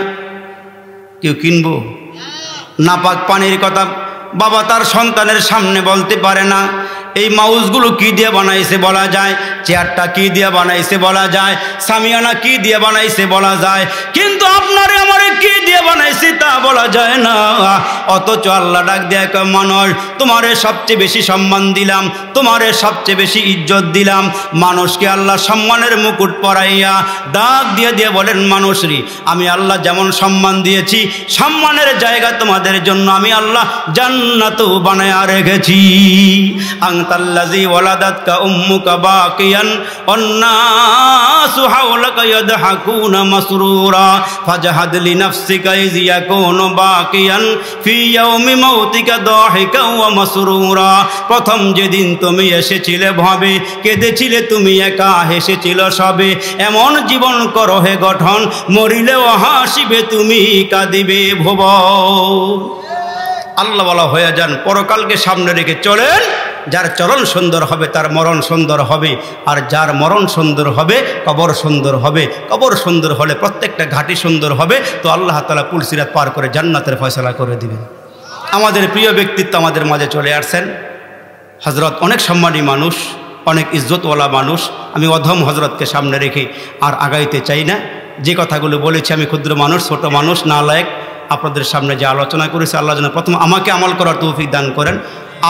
কেউ কিনবো? নাপাক পানির কথা বাবা তার সন্তানের সামনে বলতে পারে না। এই মাউসগুলো কি দিয়ে বানাইছে বলা যায়, চেয়ারটা কি দিয়ে বানাইছে বলা যায়, সামিয়ানা কি দিয়ে বানাইছে বলা যায়, কিন্তু আপনারে আমারে কি দিয়ে বানাইছে তা বলা যায় না। অথচ আল্লাহ ডাক দিয়ে কয়, মানুষ তোমারে সবচেয়ে বেশি সম্মান দিলাম, তোমারে সবচেয়ে বেশি ইজ্জত দিলাম। মানুষকে আল্লাহ সম্মানের মুকুট পরাইয়া ডাক দিয়ে দিয়ে বলেন, মানুষরি আমি আল্লাহ যেমন সম্মান দিয়েছি, সম্মানের জায়গা তোমাদের জন্য আমি আল্লাহ জান্নাতও বানায়া রেখেছি। আনতাল্লাযী ওয়ালাদাতকা উম্মুকা বাকিয়ান ওয়ান্নাসু হাওলাকা ইয়াদহাকুনা মাসরুরা ফাজহাদ লিনাফসিকা ইয ইয়াকুনু বাকিয়ান ফি ইয়াউমি মাউতিকা দাহিকা ওয়া মাসরুরা। প্রথম যেদিন তুমি এসেছিলে ভাবে, কেঁদেছিলে তুমি একা, হেসেছিল সবে, এমন জীবন করো হে গঠন, মরিলেও হাসিবে তুমি, কাঁদিবে ভুবন। আল্লাহ বলা হয়ে যান, পরকালকে সামনে রেখে চলেন। যার চরণ সুন্দর হবে তার মরণ সুন্দর হবে, আর যার মরণ সুন্দর হবে কবর সুন্দর হবে। কবর সুন্দর হলে প্রত্যেকটা ঘাটি সুন্দর হবে, তো আল্লাহ তাআলা পুলসিরাত পার করে জান্নাতের ফয়সালা করে দিবেন। আমাদের প্রিয় ব্যক্তিত্ব আমাদের মাঝে চলে আসছেন হযরত, অনেক সম্মানী মানুষ, অনেক ইজ্জতওয়ালা মানুষ। আমি অধম হযরতকে সামনে রেখে আর আগাইতে চাই না। যে কথাগুলো বলেছি, আমি ক্ষুদ্র মানুষ, ছোট মানুষ, নালায়েক, আপনাদের সামনে যে আলোচনা করেছি, আল্লাহ যেন প্রথম আমাকে আমল করার তৌফিক দান করেন।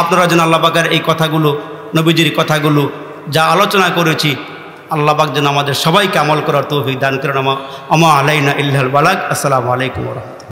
আপনারা যেন আল্লাহ পাকের এই কথাগুলো, নবীজির কথাগুলো যা আলোচনা করেছি, আল্লাহ পাক যেন আমাদের সবাইকে আমল করার তৌফিক দান করেন। আমা আলাইনা ইল্লাল বালাগ। আসসালামু আলাইকুম ওয়া রাহমাতুল্লাহ।